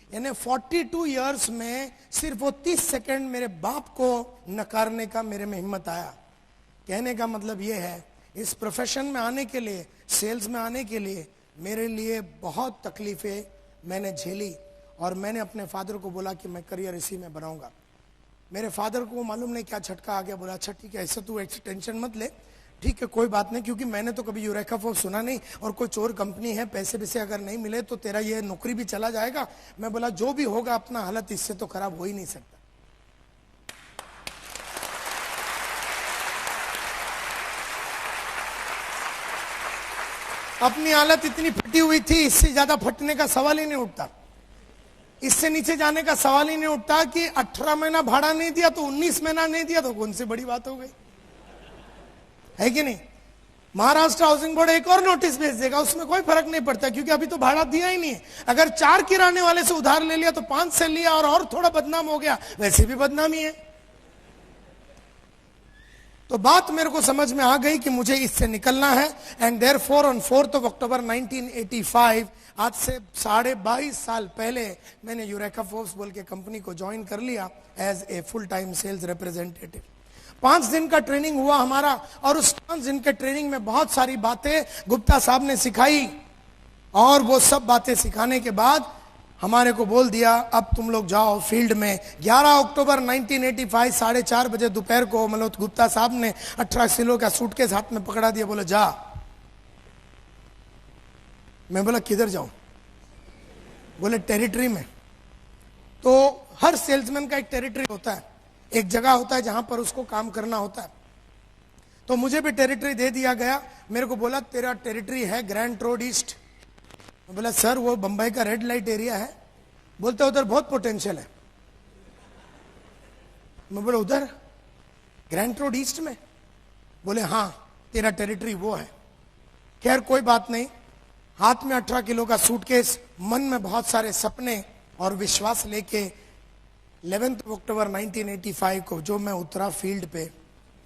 यानी 42 इयर्स में सिर्फ वो 30 सेकंड मेरे बाप को नकारने का मेरे में हिम्मत आया। कहने का मतलब ये है, इस प्रोफेशन में आने के लिए, सेल्स में आने के लिए मेरे लिए बहुत तकलीफें मैंने झेली, और मैंने अपने फादर को बोला कि मैं करियर इसी में बनाऊंगा। मेरे फादर को मालूम नहीं क्या झटका आ गया। बोला अच्छा ठीक है, ऐसा तू टेंशन मत ले, ठीक है कोई बात नहीं, क्योंकि मैंने तो कभी यूरेका फोर्स सुना नहीं, और कोई चोर कंपनी है, पैसे वैसे अगर नहीं मिले तो तेरा ये नौकरी भी चला जाएगा। मैं बोला जो भी होगा अपना हालत इससे तो खराब हो ही नहीं सकता। अपनी हालत इतनी फटी हुई थी, इससे ज्यादा फटने का सवाल ही नहीं उठता, इससे नीचे जाने का सवाल ही नहीं उठता कि 18 महीना भाड़ा नहीं दिया तो 19 महीना नहीं दिया तो कौन सी बड़ी बात हो गई, है कि नहीं। महाराष्ट्र हाउसिंग बोर्ड एक और नोटिस भेज देगा, उसमें कोई फर्क नहीं पड़ता, क्योंकि अभी तो भाड़ा दिया ही नहीं है। अगर 4 किराने वाले से उधार ले लिया तो 5 से लिया और थोड़ा बदनाम हो गया, वैसे भी बदनामी है। तो बात मेरे को समझ में आ गई कि मुझे इससे निकलना है। एंड देयरफॉर ऑन 4 अक्टूबर 1985, आज से 22.5 साल पहले मैंने यूरेका फोर्स बोल के कंपनी को ज्वाइन कर लिया as a full time sales representative. 5 दिन का ट्रेनिंग हुआ हमारा, और उस 5 दिन के ट्रेनिंग में बहुत सारी बातें गुप्ता साहब ने सिखाई, और वो सब बातें सिखाने के बाद हमारे को बोल दिया अब तुम लोग जाओ फील्ड में। 11 अक्टूबर 1985 4:30 बजे दोपहर को मनोज गुप्ता साहब ने 18 किलो का सूटकेस हाथ में पकड़ा दिया, बोला जा। मैं बोला किधर जाऊं? बोले टेरिटरी में। तो हर सेल्समैन का एक टेरिटरी होता है, एक जगह होता है जहां पर उसको काम करना होता है। तो मुझे भी टेरिटरी दे दिया गया। मेरे को बोला तेरा टेरिटरी है ग्रैंड रोड ईस्ट। मैं बोला सर वो बंबई का रेड लाइट एरिया है। बोलते उधर बहुत पोटेंशियल है। मैं बोला उधर ग्रैंड रोड ईस्ट में? बोले हाँ तेरा टेरिटरी वो है। खैर कोई बात नहीं, हाथ में 18 किलो का सूटकेस, मन में बहुत सारे सपने और विश्वास लेके 11 अक्टूबर 1985 को जो मैं उतरा फील्ड पे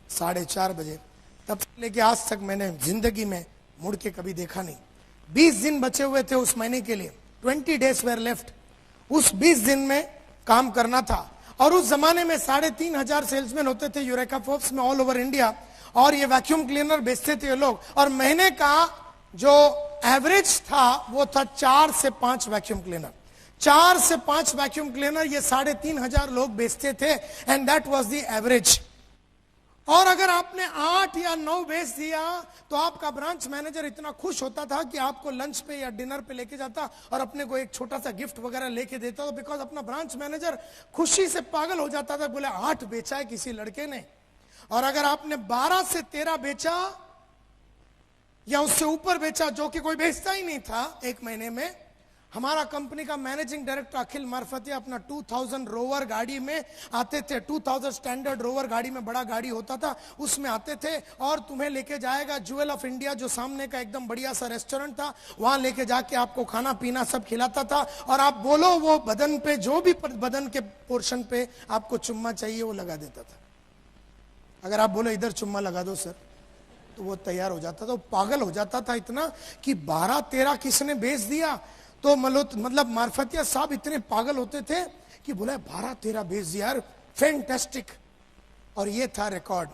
4:30 बजे, तब से लेके आज तक मैंने जिंदगी में मुड़ के कभी देखा नहीं। 20 दिन बचे हुए थे उस महीने के लिए, 20 days were left। उस 20 दिन में काम करना था, और उस जमाने में 3,500 सेल्समैन होते थे यूरेका फोर्ब्स में ऑल ओवर इंडिया, और ये वैक्यूम क्लीनर बेचते थे ये लोग, और महीने का जो एवरेज था वो था 4 से 5 वैक्यूम क्लीनर। 4 से 5 वैक्यूम क्लीनर ये 3,500 लोग बेचते थे, and that was the average. और अगर आपने 8 या 9 बेच दिया तो आपका ब्रांच मैनेजर इतना खुश होता था कि आपको लंच पे या डिनर पे लेके जाता और अपने को एक छोटा सा गिफ्ट वगैरह लेके देता था, बिकॉज अपना ब्रांच मैनेजर खुशी से पागल हो जाता था, बोले 8 बेचा है किसी लड़के ने। और अगर आपने 12 से 13 बेचा या उससे ऊपर बेचा, जो कि कोई बेचता ही नहीं था एक महीने में, हमारा कंपनी का मैनेजिंग डायरेक्टर अखिल मार्फतिया अपना 2000 रोवर गाड़ी में आते थे। 2000 स्टैंडर्ड रोवर गाड़ी में, बड़ा गाड़ी होता था, उसमें आते थे और तुम्हें लेके जाएगा ज्वेल ऑफ इंडिया, जो सामने का एकदम बढ़िया सा रेस्टोरेंट था, वहां लेके जाके आपको खाना पीना सब खिलाता था। और आप बोलो वो बदन पे, जो भी बदन के पोर्शन पे आपको चुम्मा चाहिए वो लगा देता था। अगर आप बोलो इधर चुम्मा लगा दो सर, तो वो तैयार हो जाता था। वो पागल हो जाता था इतना कि 12-13 किसने बेच दिया। तो मतलब मार्फतिया साहब इतने पागल होते थे कि बोला 12-13 बेच दिया यार, फैंटास्टिक। और ये था रिकॉर्ड।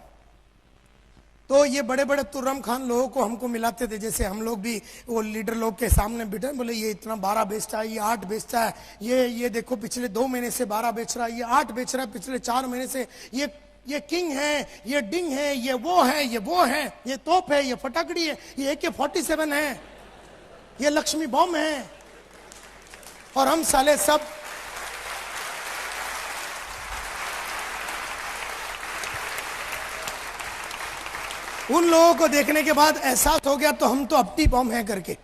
तो ये बड़े बड़े तुर्रम खान लोगों को हमको मिलाते थे, जैसे हम लोग भी वो लीडर लोग के सामने बैठे, बोले ये इतना 12 बेचता है, ये 8 बेचता है, ये देखो पिछले 2 महीने से 12 बेच रहा है, ये 8 बेच रहा है पिछले 4 महीने से, ये किंग है, ये डिंग है, ये वो है, ये तोप है, ये फटाकड़ी है, ये AK-47 है, ये लक्ष्मी बॉम्ब है। और हम साले सब उन लोगों को देखने के बाद एहसास हो गया, तो हम तो अपटी बॉम्ब है करके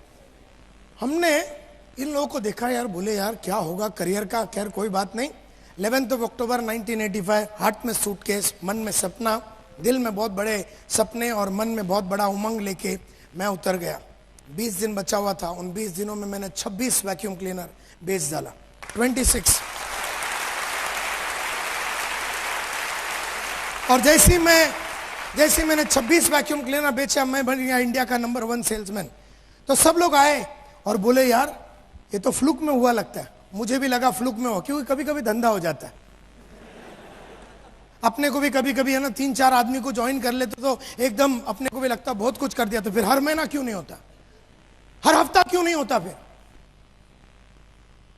हमने इन लोगों को देखा। यार बोले यार क्या होगा करियर का, खैर कोई बात नहीं। 11 अक्टूबर 1985, हार्ट में सूटकेस, मन में सपना, दिल में बहुत बड़े सपने और मन में बहुत बड़ा उमंग लेके मैं उतर गया। 20 दिन बचा हुआ था। उन 20 दिनों में मैंने 26 वैक्यूम क्लीनर बेच डाला। 26। और जैसे मैंने 26 वैक्यूम क्लीनर बेचा, मैं बन गया इंडिया का नंबर 1 सेल्समैन। तो सब लोग आए और बोले यार ये तो फ्लूक में हुआ लगता है। मुझे भी लगा फ्लूक में हो, क्योंकि कभी कभी धंधा हो जाता है। अपने को भी कभी कभी है ना, 3-4 आदमी को ज्वाइन कर लेते तो एकदम अपने को भी लगता बहुत कुछ कर दिया, तो फिर हर महीना क्यों नहीं होता, हर हफ्ता क्यों नहीं होता फिर।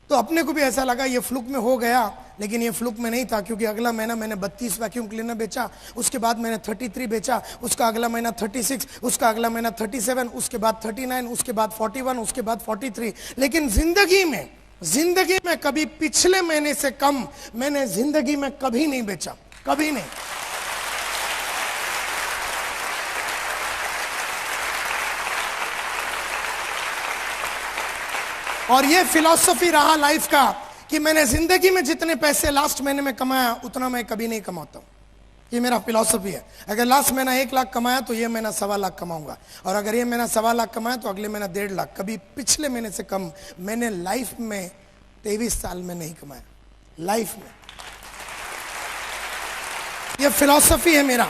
तो अपने को भी ऐसा लगा ये फ्लूक में हो गया, लेकिन ये फ्लूक में नहीं था, क्योंकि अगला महीना मैंने 32 वैक्यूम क्लीनर बेचा, उसके बाद मैंने 33 बेचा, उसका अगला महीना 36, उसका अगला महीना 37, उसके बाद 39, उसके बाद 41, उसके बाद 43। लेकिन जिंदगी में कभी पिछले महीने से कम मैंने जिंदगी में कभी नहीं बेचा, कभी नहीं। और ये फिलॉसफी रहा लाइफ का कि मैंने जिंदगी में जितने पैसे लास्ट महीने में कमाया उतना मैं कभी नहीं कमाता हूं। ये मेरा फिलॉसफी है। अगर लास्ट महीना 1 लाख कमाया तो ये महीना 1.25 लाख कमाऊंगा, और अगर ये महीना 1.25 लाख कमाया तो अगले महीना 1.5 लाख। कभी पिछले महीने से कम मैंने लाइफ में 23 साल में नहीं कमाया, लाइफ में। ये फिलॉसफी है मेरा।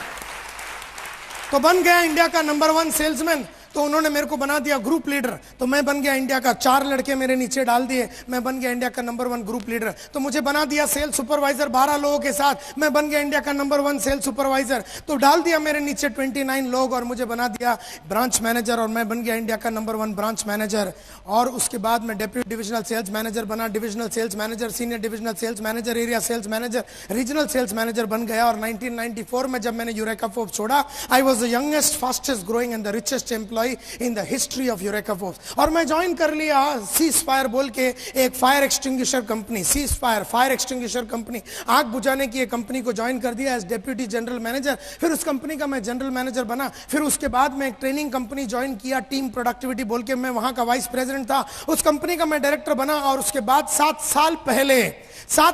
तो बन गया इंडिया का नंबर 1 सेल्समैन। तो उन्होंने मेरे को बना दिया ग्रुप लीडर, तो मैं बन गया इंडिया का। 4 लड़के मेरे नीचे डाल दिए, मैं बन गया इंडिया का नंबर 1 ग्रुप लीडर। तो मुझे बना दिया सेल्स सुपरवाइजर 12 लोगों के साथ, मैं बन गया इंडिया का नंबर 1 सेल्स सुपरवाइजर। तो डाल दिया मेरे नीचे 29 लोग और मुझे बना दिया ब्रांच मैनेजर, और मैं बन गया इंडिया का नंबर 1 ब्रांच मैनेजर। और उसके बाद मैं डेप्यूटी डिविजनल सेल्स मैनेजर बना, divisional sales manager, senior divisional sales manager, area sales manager, regional sales manager बन गया। और 1994 में जब मैंने यूरेका फोर्ब्स छोड़ा, I was the youngest, fastest growing and the richest employee in the history of Eureka Forbes. और मैं join कर लिया सीज फायर बोल के एक fire extinguisher company, cease fire extinguisher company, आग बुझाने की एक कंपनी को ज्वाइन कर दिया एज डेप्यूटी जनरल मैनेजर। फिर उस कंपनी का मैं जनरल मैनेजर बना। फिर उसके बाद मैं एक ट्रेनिंग कंपनी ज्वाइन किया, टीम प्रोडक्टिविटी बोल के, मैं वहां का वाइस प्रेसिडेंट था। उस कंपनी का मैं डायरेक्टर बना। और उसके बाद 7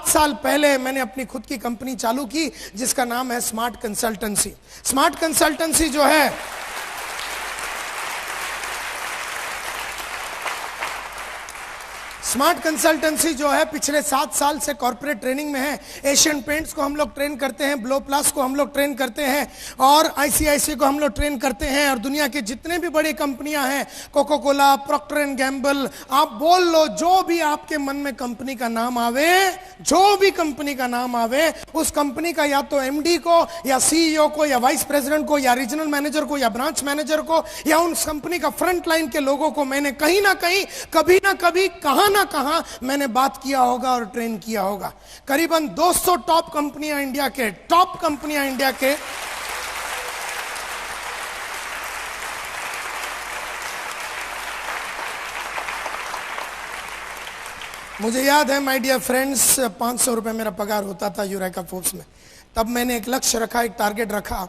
साल पहले मैंने अपनी खुद की कंपनी चालू की जिसका नाम है स्मार्ट कंसल्टेंसी। स्मार्ट कंसल्टेंसी जो है, स्मार्ट कंसल्टेंसी जो है पिछले 7 साल से कॉर्पोरेट ट्रेनिंग में है। एशियन पेंट्स को हम लोग ट्रेन करते हैं, ब्लो प्लस को हम लोग ट्रेन करते हैं और आईसीआईसी को हम लोग ट्रेन करते हैं। और दुनिया की जितने भी बड़ी कंपनियां हैं, Coca Cola, Procter and Gamble, आप बोल लो, जो भी आपके मन में कंपनी का नाम आवे, जो भी कंपनी का नाम आवे, उस कंपनी का या तो एमडी को या सीईओ को या वाइस प्रेसिडेंट को या रीजनल मैनेजर को या ब्रांच मैनेजर को या उन कंपनी का फ्रंट लाइन के लोगों को मैंने कहीं ना कहीं, कभी ना कभी, कहां ना कहां मैंने बात किया होगा और ट्रेन किया होगा। करीबन 200 टॉप कंपनियां इंडिया के, टॉप कंपनियां इंडिया के मुझे याद है माय डियर फ्रेंड्स, 500 रुपए मेरा पगार होता था यूरेका फोर्ब्स में। तब मैंने एक लक्ष्य रखा, एक टारगेट रखा।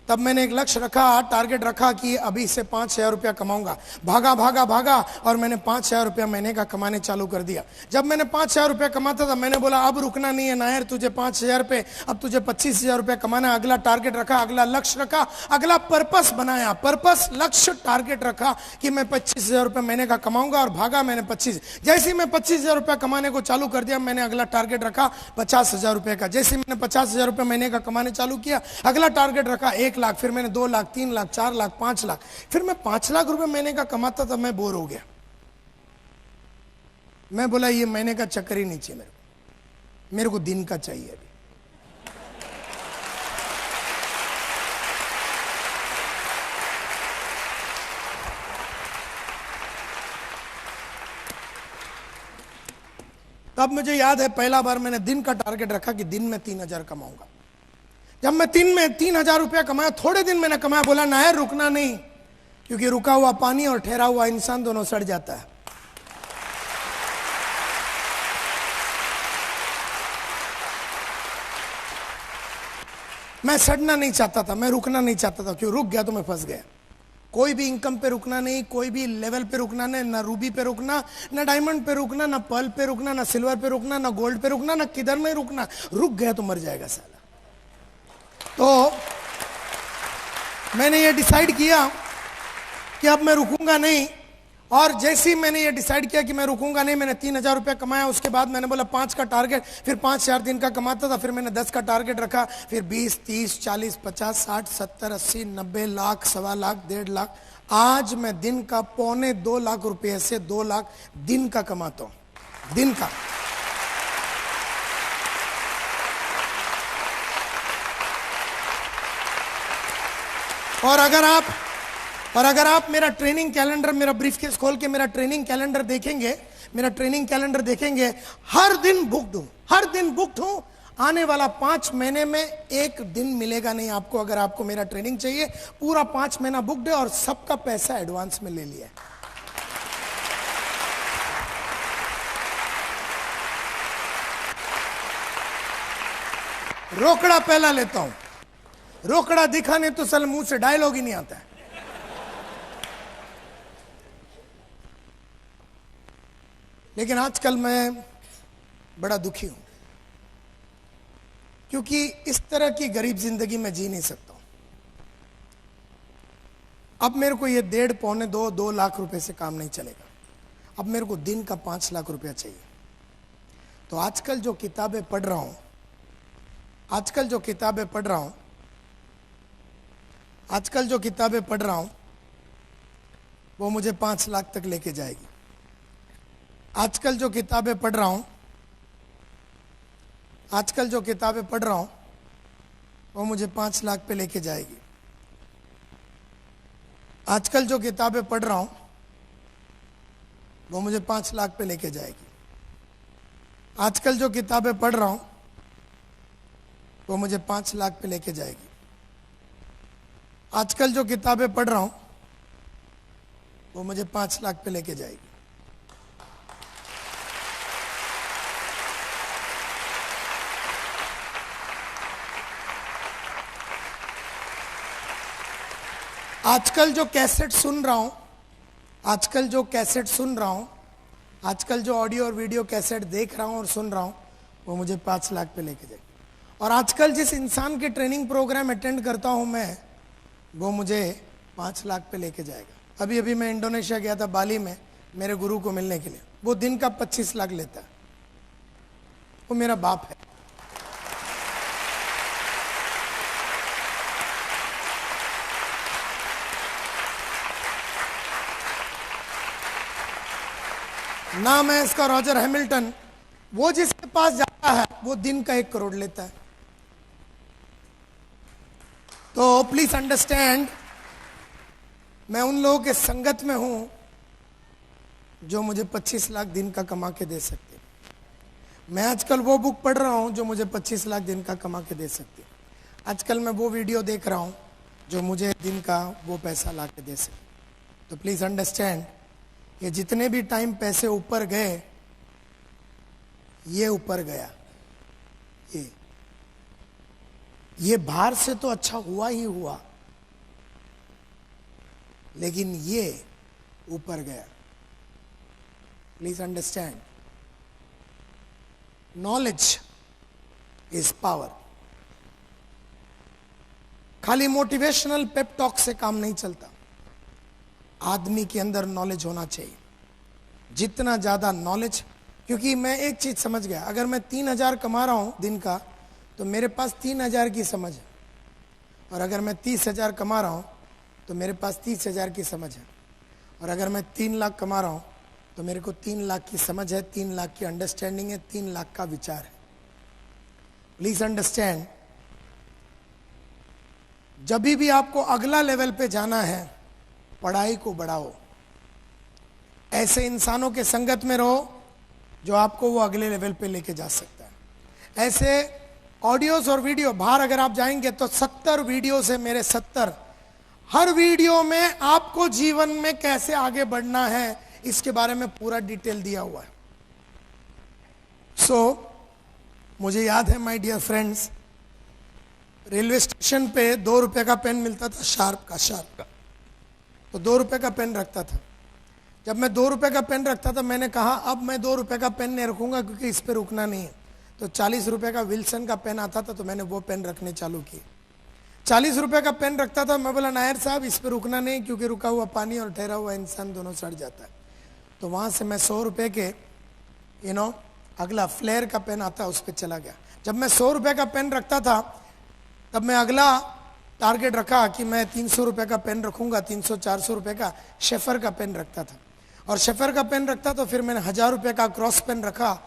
तब मैंने एक लक्ष्य रखा, टारगेट रखा कि अभी से 5,000 रुपया कमाऊंगा। भागा भागा भागा और मैंने 5,000 रुपया महीने का कमाने चालू कर दिया। जब मैंने 5,000 रुपया कमाता था, मैंने बोला अब रुकना नहीं है नायर, तुझे 5,000 पे, अब तुझे 25,000 रुपया कमाना। अगला टारगेट रखा, अगला लक्ष्य रखा, अगला पर्पस बनाया, पर्पस, लक्ष्य, टारगेट रखा कि मैं 25,000 रुपया महीने का कमाऊंगा और भागा मैंने 25। जैसे ही मैं 25,000 रुपया कमाने को चालू कर दिया, मैंने अगला टारगेट रखा 50,000 रुपये का। जैसे मैंने 50,000 रुपये महीने का कमाने चालू किया, अगला टारगेट रखा 1 लाख, फिर मैंने 2 लाख, 3 लाख, 4 लाख, 5 लाख, फिर मैं 5 लाख रुपए महीने का कमाता था। मैं बोर हो गया। मैं बोला ये महीने का चक्कर ही नहीं चाहिए मेरे को दिन का चाहिए अभी। तब मुझे याद है पहला बार मैंने दिन का टारगेट रखा कि दिन में 3,000 कमाऊंगा। जब मैं 3,000 रुपया कमाया, थोड़े दिन मैंने कमाया, बोला नायर रुकना नहीं, क्योंकि रुका हुआ पानी और ठहरा हुआ इंसान दोनों सड़ जाता है। मैं सड़ना नहीं चाहता था, मैं रुकना नहीं चाहता था, क्यों रुक गया तो मैं फंस गया। कोई भी इनकम पे रुकना नहीं, कोई भी लेवल पे रुकना नहीं, ना रूबी पे रुकना, ना डायमंड पे रुकना, ना पर्ल पे रुकना, ना सिल्वर पे रुकना, ना गोल्ड पे रुकना, ना किधर में रुकना। रुक गया तो मर जाएगा साला। तो मैंने ये डिसाइड किया कि अब मैं रुकूंगा नहीं। और जैसे ही मैंने ये डिसाइड किया कि मैं रुकूंगा नहीं, मैंने 3,000 रुपया कमाया। उसके बाद मैंने बोला 5 का टारगेट, फिर 5,000 दिन का कमाता था, फिर मैंने 10 का टारगेट रखा, फिर 20, 30, 40, 50, 60, 70, 80, 90 लाख, 1.25 लाख, 1.5 लाख। आज मैं दिन का 2.25 लाख रुपये से 2 लाख दिन का कमाता हूं, दिन का। और अगर आप मेरा ट्रेनिंग कैलेंडर, मेरा ब्रीफकेस खोल के मेरा ट्रेनिंग कैलेंडर देखेंगे, हर दिन बुक्ड हूं, हर दिन बुक्ड हूं। आने वाला 5 महीने में एक दिन मिलेगा नहीं आपको, अगर आपको मेरा ट्रेनिंग चाहिए। पूरा 5 महीना बुक्ड है और सबका पैसा एडवांस में ले लिया है। रोकड़ा पहला लेता हूं, रोकड़ा दिखा नहीं तो सल मुंह से डायलॉग ही नहीं आता है। लेकिन आजकल मैं बड़ा दुखी हूं, क्योंकि इस तरह की गरीब जिंदगी में जी नहीं सकता हूं। अब मेरे को ये 1.5, 1.25, 2 लाख रुपए से काम नहीं चलेगा। अब मेरे को दिन का 5 लाख रुपया चाहिए। तो आजकल जो किताबें पढ़ रहा हूं वो मुझे 5 लाख तक लेके जाएगी। आजकल जो किताबें पढ़ रहा हूं वो मुझे 5 लाख पे लेके जाएगी। आजकल जो किताबें पढ़ रहा हूं वो मुझे 5 लाख पे लेके जाएगी। आजकल जो किताबें पढ़ रहा हूं वो मुझे 5 लाख पे लेके जाएगी। आजकल जो किताबें पढ़ रहा हूं वो मुझे 5 लाख पे लेके जाएगी। आजकल जो कैसेट सुन रहा हूं, आजकल जो ऑडियो और वीडियो कैसेट देख रहा हूं और सुन रहा हूं, वो मुझे 5 लाख पे लेके जाएगी। और आजकल जिस इंसान के ट्रेनिंग प्रोग्राम अटेंड करता हूं मैं, वो मुझे 5 लाख पे लेके जाएगा। अभी मैं इंडोनेशिया गया था, बाली में मेरे गुरु को मिलने के लिए। वो दिन का 25 लाख लेता है। वो मेरा बाप है। नाम है इसका रॉजर हैमिल्टन। वो जिसके पास जाता है वो दिन का 1 करोड़ लेता है। तो प्लीज अंडरस्टैंड, मैं उन लोगों के संगत में हूं जो मुझे 25 लाख दिन का कमा के दे सकते। मैं आजकल वो बुक पढ़ रहा हूं जो मुझे 25 लाख दिन का कमा के दे सकती। आजकल मैं वो वीडियो देख रहा हूं जो मुझे दिन का वो पैसा ला के दे सकते। तो प्लीज अंडरस्टैंड, ये जितने भी टाइम पैसे ऊपर गए, ये ऊपर गया। ये बाहर से तो अच्छा हुआ ही हुआ, लेकिन ये ऊपर गया। Please understand, knowledge is power. खाली मोटिवेशनल पेप टॉक से काम नहीं चलता। आदमी के अंदर नॉलेज होना चाहिए। जितना ज्यादा नॉलेज, क्योंकि मैं एक चीज समझ गया, अगर मैं 3,000 कमा रहा हूं दिन का तो मेरे पास 3,000 की समझ है, और अगर मैं 30,000 कमा रहा हूं तो मेरे पास 30,000 की समझ है, और अगर मैं 3 लाख कमा रहा हूं तो मेरे को 3 लाख की समझ है, 3 लाख की अंडरस्टैंडिंग है, 3 लाख का विचार है। प्लीज अंडरस्टैंड, जब भी आपको अगला लेवल पे जाना है, पढ़ाई को बढ़ाओ। ऐसे इंसानों के संगत में रहो जो आपको वो अगले लेवल पे लेके जा सकता है। ऐसे ऑडियोज और वीडियो, बाहर अगर आप जाएंगे तो 70 वीडियो है मेरे, 70। हर वीडियो में आपको जीवन में कैसे आगे बढ़ना है इसके बारे में पूरा डिटेल दिया हुआ है। मुझे याद है my dear friends, railway station पे 2 रुपए का पेन मिलता था, शार्प का। तो 2 रुपए का पेन रखता था। जब मैं 2 रुपए का पेन रखता था, मैंने कहा अब मैं 2 रुपए का पेन नहीं रखूंगा क्योंकि इस पे रुकना नहीं है। तो 40 रुपए का विल्सन का पेन आता था, तो मैंने वो पेन रखने चालू किए। 40 रुपए का पेन रखता था, मैं बोला नायर साहब इस पे रुकना नहीं, क्योंकि रुका हुआ पानी और ठहरा हुआ इंसान दोनों सड़ जाता है। तो वहां से मैं 100 रुपए के अगला फ्लेयर का पेन आता है उस पर चला गया। जब मैं 100 रुपए का पेन रखता था, तब मैं अगला टारगेट रखा कि मैं 300 रुपए का पेन रखूंगा, 300-400 रुपए का शेफर का पेन रखता था। और शेफर का पेन रखता तो फिर मैंने 1000 रुपए का क्रॉस पेन रखा,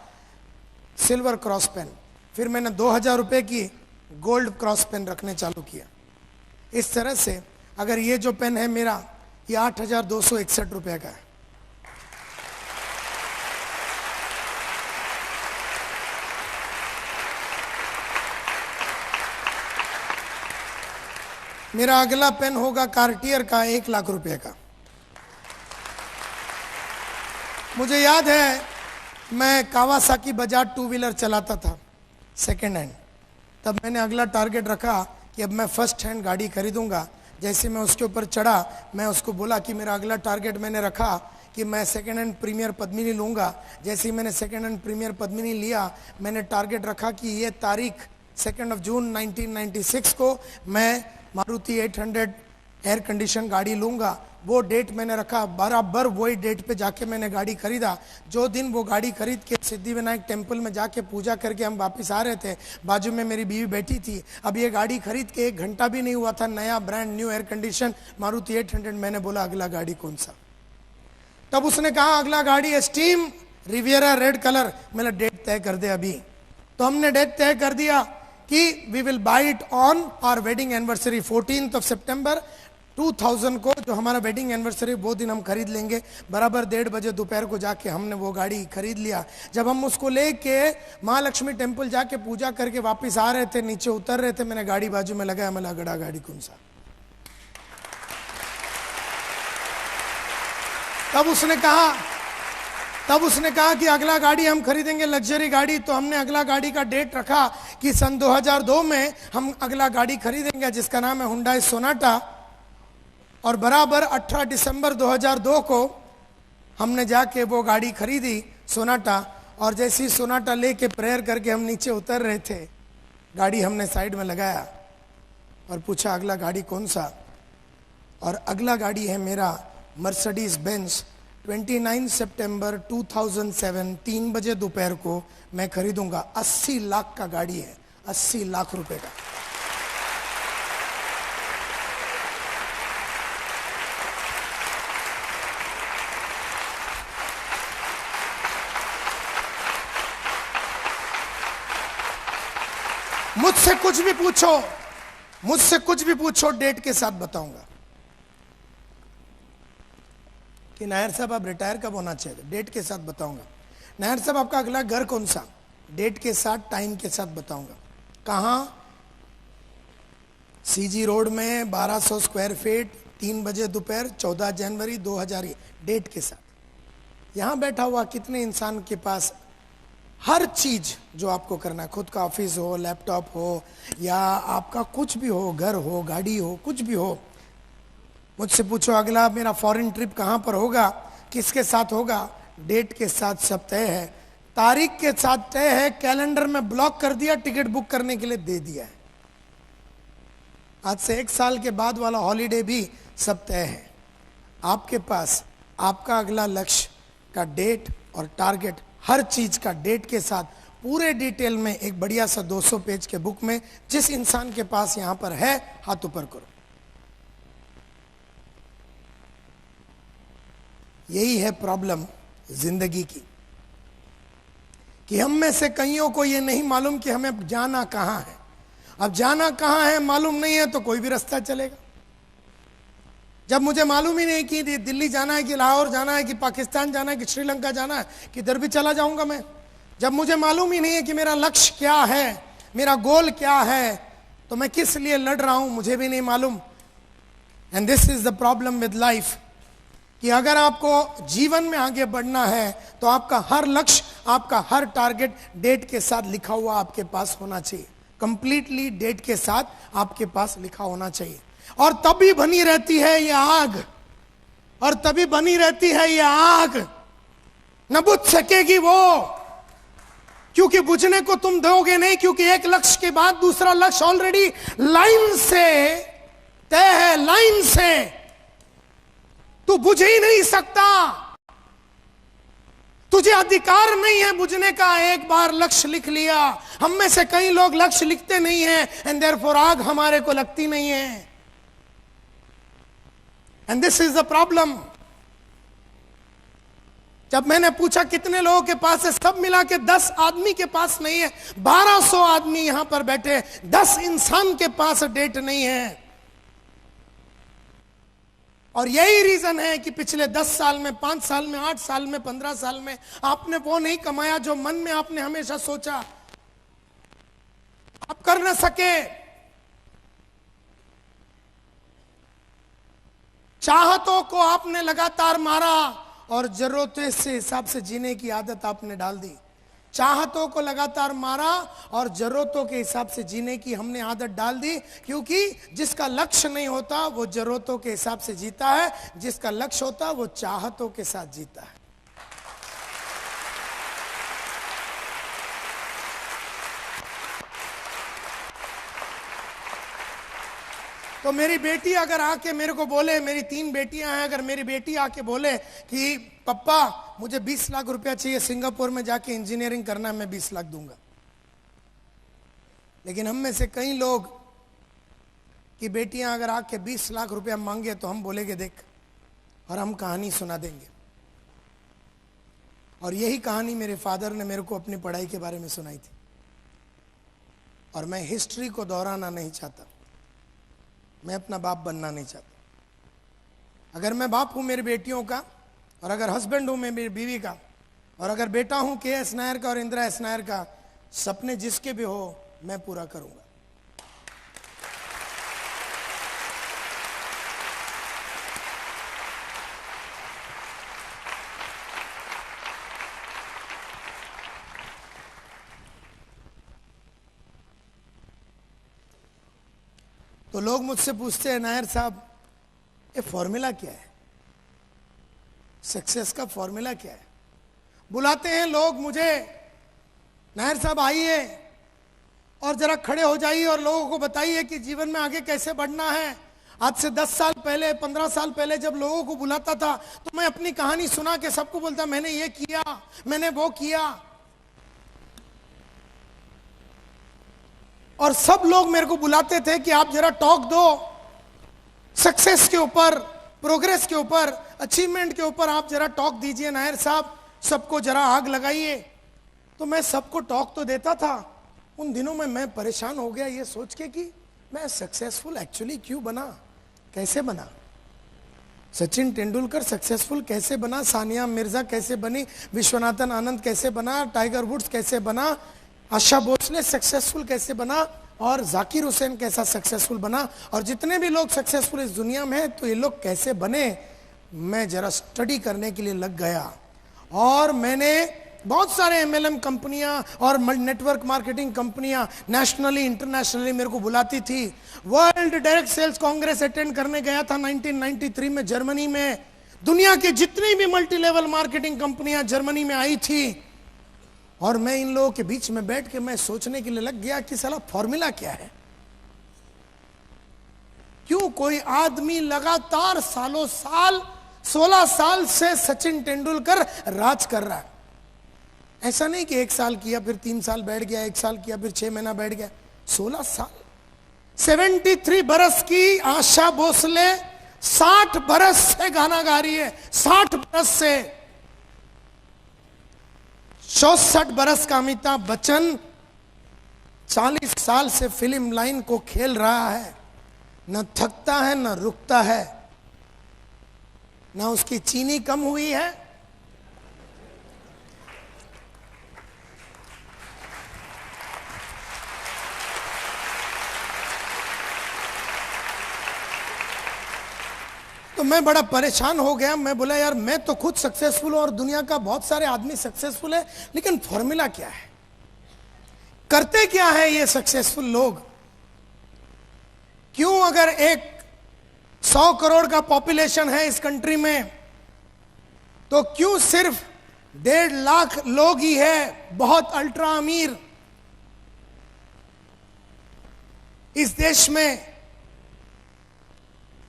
सिल्वर क्रॉस पेन। फिर मैंने 2000 रुपए की गोल्ड क्रॉस पेन रखने चालू किया। इस तरह से अगर ये जो पेन है मेरा, ये 8,261 रुपए का है। मेरा अगला पेन होगा कार्टियर का 1 लाख रुपए का। मुझे याद है मैं कावासाकी बजाज 2 व्हीलर चलाता था सेकेंड हैंड। तब मैंने अगला टारगेट रखा कि अब मैं फर्स्ट हैंड गाड़ी खरीदूंगा। जैसे मैं उसके ऊपर चढ़ा, मैं उसको बोला कि मेरा अगला टारगेट मैंने रखा कि मैं सेकेंड हैंड प्रीमियर पद्मिनी लूंगा। जैसे ही मैंने सेकेंड हैंड प्रीमियर पद्मिनी लिया, मैंने टारगेट रखा कि ये तारीख 2 जून 1996 को मैं मारुति 800 एयर कंडीशन गाड़ी लूंगा। वो डेट मैंने रखा, बराबर वही डेट पे जाके मैंने गाड़ी खरीदा। जो दिन वो गाड़ी खरीद के सिद्धिविनायक टेम्पल में जाके पूजा करके हम वापस आ रहे थे, बाजू में मेरी बीवी बैठी थी। अब ये गाड़ी खरीद के 1 घंटा भी नहीं हुआ था, नया brand new air condition Maruti 800। मैंने बोला अगला गाड़ी कौन सा? तब उसने कहा अगला गाड़ी स्टीम रिवियरा रेड कलर। मैंने डेट तय कर दे अभी। तो हमने डेट तय कर दिया कि we will buy it on our wedding anniversary 14 सितंबर 2000 को, जो हमारा वेडिंग एनिवर्सरी वो दिन हम खरीद लेंगे। बराबर 1:30 बजे दोपहर को जाके हमने वो गाड़ी खरीद लिया। जब हम उसको लेके महालक्ष्मी टेम्पल जाके पूजा करके वापस आ रहे थे, नीचे उतर रहे थे, मैंने गाड़ी बाजू में लगाया। मैं अगला गाड़ी कौन सा? तब उसने कहा कि अगला गाड़ी हम खरीदेंगे लग्जरी गाड़ी। तो हमने अगला गाड़ी का डेट रखा कि सन 2002 में हम अगला गाड़ी खरीदेंगे, जिसका नाम है हुंडई सोनाटा। और बराबर 18 दिसंबर 2002 को हमने जाके वो गाड़ी खरीदी सोनाटा। और जैसी सोनाटा लेके प्रेयर करके हम नीचे उतर रहे थे, गाड़ी हमने साइड में लगाया और पूछा अगला गाड़ी कौन सा? और अगला गाड़ी है मेरा मर्सिडीज बेंज 29 सितंबर 2007 3 बजे दोपहर को मैं खरीदूंगा। 80 लाख का गाड़ी है, 80 लाख रुपए का। मुझसे कुछ भी पूछो, मुझसे कुछ भी पूछो, डेट के साथ बताऊंगा कि नायर साहब आप रिटायर कब होना चाहिए, डेट के साथ बताऊंगा। नायर साहब आपका अगला घर कौन सा, डेट के साथ, टाइम के साथ बताऊंगा। कहां, सीजी रोड में 1200 स्क्वायर फीट, 3 बजे दोपहर, 14 जनवरी 2000, डेट के साथ। यहां बैठा हुआ कितने इंसान के पास हर चीज जो आपको करना है, खुद का ऑफिस हो, लैपटॉप हो, या आपका कुछ भी हो, घर हो, गाड़ी हो, कुछ भी हो, मुझसे पूछो अगला मेरा फॉरेन ट्रिप कहां पर होगा, किसके साथ होगा, डेट के साथ सब तय है, तारीख के साथ तय है, कैलेंडर में ब्लॉक कर दिया, टिकट बुक करने के लिए दे दिया है। आज से 1 साल के बाद वाला हॉलीडे भी सब तय है। आपके पास आपका अगला लक्ष्य का डेट और टारगेट, हर चीज का डेट के साथ पूरे डिटेल में एक बढ़िया सा 200 पेज के बुक में, जिस इंसान के पास यहां पर है हाथ ऊपर करो। यही है प्रॉब्लम जिंदगी की, कि हम में से कईयों को यह नहीं मालूम कि हमें जाना कहां है। अब जाना कहां है मालूम नहीं है तो कोई भी रास्ता चलेगा। जब मुझे मालूम ही नहीं कि दिल्ली जाना है, कि लाहौर जाना है, कि पाकिस्तान जाना है, कि श्रीलंका जाना है, किधर भी चला जाऊंगा मैं। जब मुझे मालूम ही नहीं है कि मेरा लक्ष्य क्या है, मेरा गोल क्या है, तो मैं किस लिए लड़ रहा हूं मुझे भी नहीं मालूम। And this is the problem with life, कि अगर आपको जीवन में आगे बढ़ना है तो आपका हर लक्ष्य, आपका हर टारगेट डेट के साथ लिखा हुआ आपके पास होना चाहिए, कंप्लीटली डेट के साथ आपके पास लिखा होना चाहिए। और तभी बनी रहती है ये आग, और तभी बनी रहती है ये आग, न बुझ सकेगी वो, क्योंकि बुझने को तुम दोगे नहीं, क्योंकि एक लक्ष्य के बाद दूसरा लक्ष्य ऑलरेडी लाइन से तय है, लाइन से तू बुझ ही नहीं सकता, तुझे अधिकार नहीं है बुझने का। एक बार लक्ष्य लिख लिया, हम में से कई लोग लक्ष्य लिखते नहीं हैं, एंड देयरफॉर आग हमारे को लगती नहीं है। And this is the problem. जब मैंने पूछा कितने लोगों के पास है, सब मिला के 10 आदमी के पास नहीं है। 1200 आदमी यहां पर बैठे, 10 इंसान के पास डेट नहीं है। और यही रीजन है कि पिछले 10 साल में, 5 साल में, 8 साल में, 15 साल में आपने वो नहीं कमाया जो मन में आपने हमेशा सोचा आप कर न सके। चाहतों को आपने लगातार मारा और जरूरतों से हिसाब से जीने की आदत आपने डाल दी। चाहतों को लगातार मारा और जरूरतों के हिसाब से जीने की हमने आदत डाल दी, क्योंकि जिसका लक्ष्य नहीं होता वो जरूरतों के हिसाब से जीता है, जिसका लक्ष्य होता वो चाहतों के साथ जीता है। तो मेरी बेटी अगर आके मेरे को बोले, मेरी 3 बेटियां हैं, अगर मेरी बेटी आके बोले कि पप्पा मुझे 20 लाख रुपया चाहिए, सिंगापुर में जाके इंजीनियरिंग करना है, मैं 20 लाख दूंगा। लेकिन हम में से कई लोग की बेटियां अगर आके 20 लाख रुपया मांगे तो हम बोलेंगे देख, और हम कहानी सुना देंगे। और यही कहानी मेरे फादर ने मेरे को अपनी पढ़ाई के बारे में सुनाई थी। और मैं हिस्ट्री को दोहराना नहीं चाहता, मैं अपना बाप बनना नहीं चाहता। अगर मैं बाप हूं मेरी बेटियों का, और अगर हस्बैंड हूं मैं मेरी बीवी का, और अगर बेटा हूं के.एस. नायर का और इंदिरा एस. नायर का, सपने जिसके भी हो मैं पूरा करूंगा। तो लोग मुझसे पूछते हैं नायर साहब ये फॉर्मूला क्या है, सक्सेस का फॉर्मूला क्या है। बुलाते हैं लोग मुझे, नायर साहब आइए और जरा खड़े हो जाइए और लोगों को बताइए कि जीवन में आगे कैसे बढ़ना है। आज से 10 साल पहले, 15 साल पहले जब लोगों को बुलाता था तो मैं अपनी कहानी सुना के सबको बोलता मैंने ये किया, मैंने वो किया, और सब लोग मेरे को बुलाते थे कि आप जरा टॉक दो सक्सेस के ऊपर, प्रोग्रेस के ऊपर, अचीवमेंट के ऊपर आप जरा टॉक दीजिए नायर साहब, सबको जरा आग लगाइए। तो मैं सबको टॉक तो देता था। उन दिनों में मैं परेशान हो गया ये सोच के कि मैं सक्सेसफुल एक्चुअली क्यों बना, कैसे बना। सचिन तेंदुलकर सक्सेसफुल कैसे बना, सानिया मिर्जा कैसे बनी, विश्वनाथन आनंद कैसे बना, टाइगर वुड्स कैसे बना, आशा भोसले सक्सेसफुल कैसे बना, और जाकिर हुसैन कैसा सक्सेसफुल बना, और जितने भी लोग सक्सेसफुल इस दुनिया में हैं तो ये लोग कैसे बने, मैं जरा स्टडी करने के लिए लग गया। और मैंने बहुत सारे एमएलएम कंपनियां और नेटवर्क मार्केटिंग कंपनियां नेशनली इंटरनेशनली मेरे को बुलाती थी। World direct sales congress attend करने गया था 1993 में जर्मनी में। दुनिया की जितनी भी मल्टी लेवल मार्केटिंग कंपनियां जर्मनी में आई थी, और मैं इन लोगों के बीच में बैठ के मैं सोचने के लिए लग गया कि साला फॉर्मूला क्या है। क्यों कोई आदमी लगातार सालों साल 16 साल से सचिन तेंदुलकर राज कर रहा है। ऐसा नहीं कि 1 साल किया फिर 3 साल बैठ गया, 1 साल किया फिर 6 महीना बैठ गया, 16 साल। 73 बरस की आशा भोसले 60 बरस से गाना गा रही है, 60 बरस से। 64 बरस का अमिताभ बच्चन 40 साल से फिल्म लाइन को खेल रहा है, न थकता है न रुकता है, न उसकी चीनी कम हुई है, तो मैं बड़ा परेशान हो गया। मैं बोला यार मैं तो खुद सक्सेसफुल हूं और दुनिया का बहुत सारे आदमी सक्सेसफुल है, लेकिन फॉर्मूला क्या है, करते क्या है ये सक्सेसफुल लोग। क्यों अगर 100 करोड़ का पॉपुलेशन है इस कंट्री में, तो क्यों सिर्फ 1.5 लाख लोग ही है बहुत अल्ट्रा अमीर इस देश में।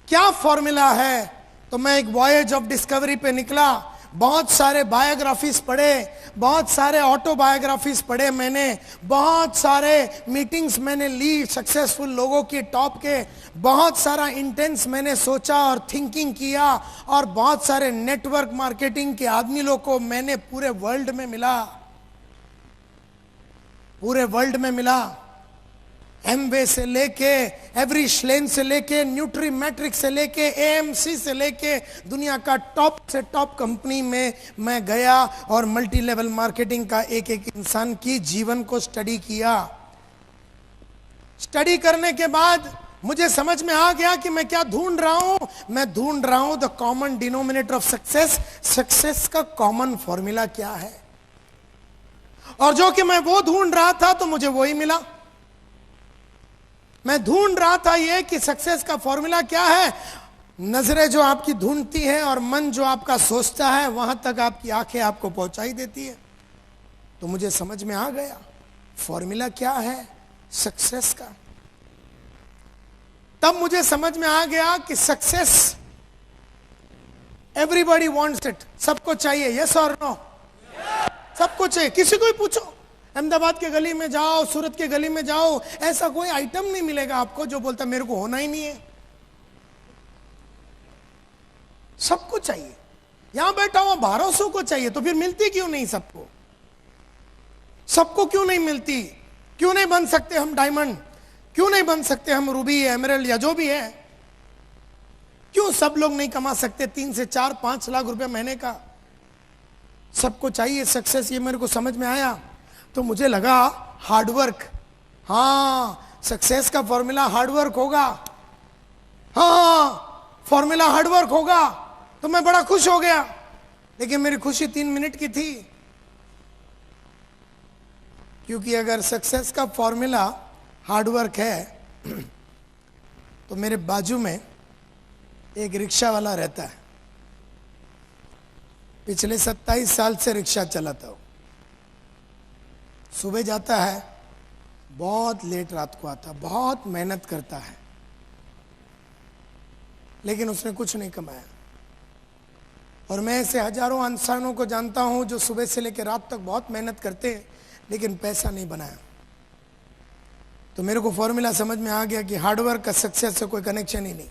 क्या फॉर्मूला है। तो मैं एक वॉयेज ऑफ डिस्कवरी पे निकला, बहुत सारे बायोग्राफीज पढ़े, बहुत सारे ऑटोबायोग्राफीज पढ़े मैंने, बहुत सारे मीटिंग्स मैंने ली सक्सेसफुल लोगों की टॉप के, बहुत सारा इंटेंस मैंने सोचा और थिंकिंग किया, और बहुत सारे नेटवर्क मार्केटिंग के आदमी लोग को मैंने पूरे वर्ल्ड में मिला, पूरे वर्ल्ड में मिला। एमवे से लेके, एवरी श्लेन से लेके, न्यूट्री मैट्रिक से लेके, एएमसी से लेके, दुनिया का टॉप से टॉप कंपनी में मैं गया और मल्टी लेवल मार्केटिंग का एक एक इंसान की जीवन को स्टडी किया। स्टडी करने के बाद मुझे समझ में आ गया कि मैं क्या ढूंढ रहा हूं। मैं ढूंढ रहा हूं the common denominator of success. Success का कॉमन फॉर्मूला क्या है, और जो कि मैं वो ढूंढ रहा था तो मुझे वही मिला। मैं ढूंढ रहा था ये कि सक्सेस का फॉर्मूला क्या है। नजरें जो आपकी ढूंढती हैं और मन जो आपका सोचता है, वहां तक आपकी आंखें आपको पहुंचाई देती है। तो मुझे समझ में आ गया फॉर्मूला क्या है सक्सेस का। तब मुझे समझ में आ गया कि सक्सेस एवरीबॉडी वांट्स इट, सबको चाहिए, यस और नो, सबको चाहिए। किसी को भी पूछो, अहमदाबाद के गली में जाओ, सूरत के गली में जाओ, ऐसा कोई आइटम नहीं मिलेगा आपको जो बोलता मेरे को होना ही नहीं है। सबको चाहिए। यहां बैठा हुआ 1200 को चाहिए, तो फिर मिलती क्यों नहीं सबको? सबको क्यों नहीं मिलती? क्यों नहीं बन सकते हम डायमंड? क्यों नहीं बन सकते हम रूबी, एमरल्ड या जो भी है? क्यों सब लोग नहीं कमा सकते 3 से 4, 5 लाख रुपए महीने का? सबको चाहिए सक्सेस, ये मेरे को समझ में आया। तो मुझे लगा हार्डवर्क, हाँ सक्सेस का फॉर्मूला हार्डवर्क होगा, हाँ फॉर्मूला हार्डवर्क होगा। तो मैं बड़ा खुश हो गया, लेकिन मेरी खुशी 3 मिनट की थी, क्योंकि अगर सक्सेस का फॉर्मूला हार्डवर्क है तो मेरे बाजू में एक रिक्शा वाला रहता है, पिछले 27 साल से रिक्शा चलाता हूं। सुबह जाता है, बहुत लेट रात को आता, बहुत मेहनत करता है, लेकिन उसने कुछ नहीं कमाया। और मैं ऐसे हजारों इंसानों को जानता हूं जो सुबह से लेकर रात तक बहुत मेहनत करते हैं लेकिन पैसा नहीं बनाया। तो मेरे को फॉर्मूला समझ में आ गया कि हार्डवर्क का सक्सेस से कोई कनेक्शन ही नहीं।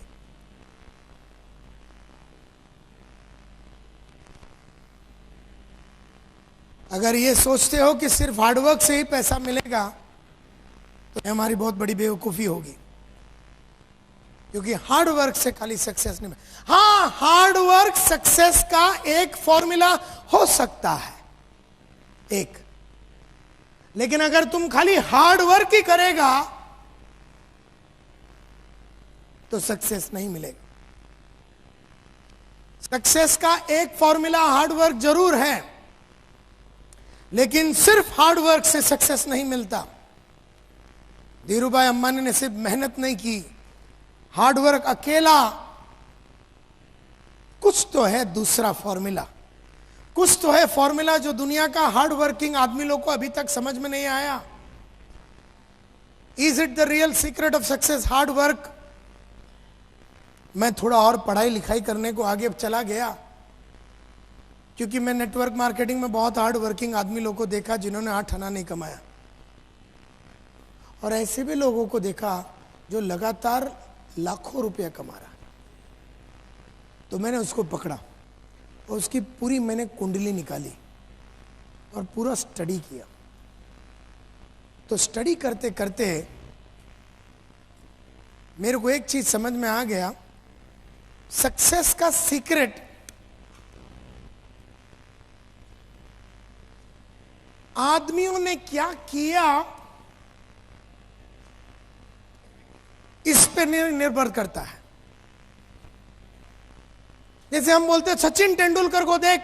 अगर ये सोचते हो कि सिर्फ हार्डवर्क से ही पैसा मिलेगा तो ये हमारी बहुत बड़ी बेवकूफी होगी, क्योंकि हार्डवर्क से खाली सक्सेस नहीं मिलेगा। हाँ, हार्डवर्क सक्सेस का एक फॉर्मूला हो सकता है एक, लेकिन अगर तुम खाली हार्डवर्क ही करेगा तो सक्सेस नहीं मिलेगा। सक्सेस का एक फॉर्मूला हार्डवर्क जरूर है, लेकिन सिर्फ हार्डवर्क से सक्सेस नहीं मिलता। धीरूभाई अंबानी ने सिर्फ मेहनत नहीं की, हार्डवर्क अकेला, कुछ तो है दूसरा फॉर्मूला, कुछ तो है फॉर्मूला जो दुनिया का हार्ड वर्किंग आदमी लोग को अभी तक समझ में नहीं आया। Is it the real secret of success hard work? मैं थोड़ा और पढ़ाई लिखाई करने को आगे चला गया, क्योंकि मैं नेटवर्क मार्केटिंग में बहुत हार्ड वर्किंग आदमी लोगों को देखा जिन्होंने 8 आना नहीं कमाया, और ऐसे भी लोगों को देखा जो लगातार लाखों रुपया कमा रहा। तो मैंने उसको पकड़ा और उसकी पूरी मैंने कुंडली निकाली और पूरा स्टडी किया। तो स्टडी करते करते मेरे को एक चीज समझ में आ गया, सक्सेस का सीक्रेट आदमियों ने क्या किया इस पे निर्भर करता है। जैसे हम बोलते हैं सचिन तेंदुलकर को देख,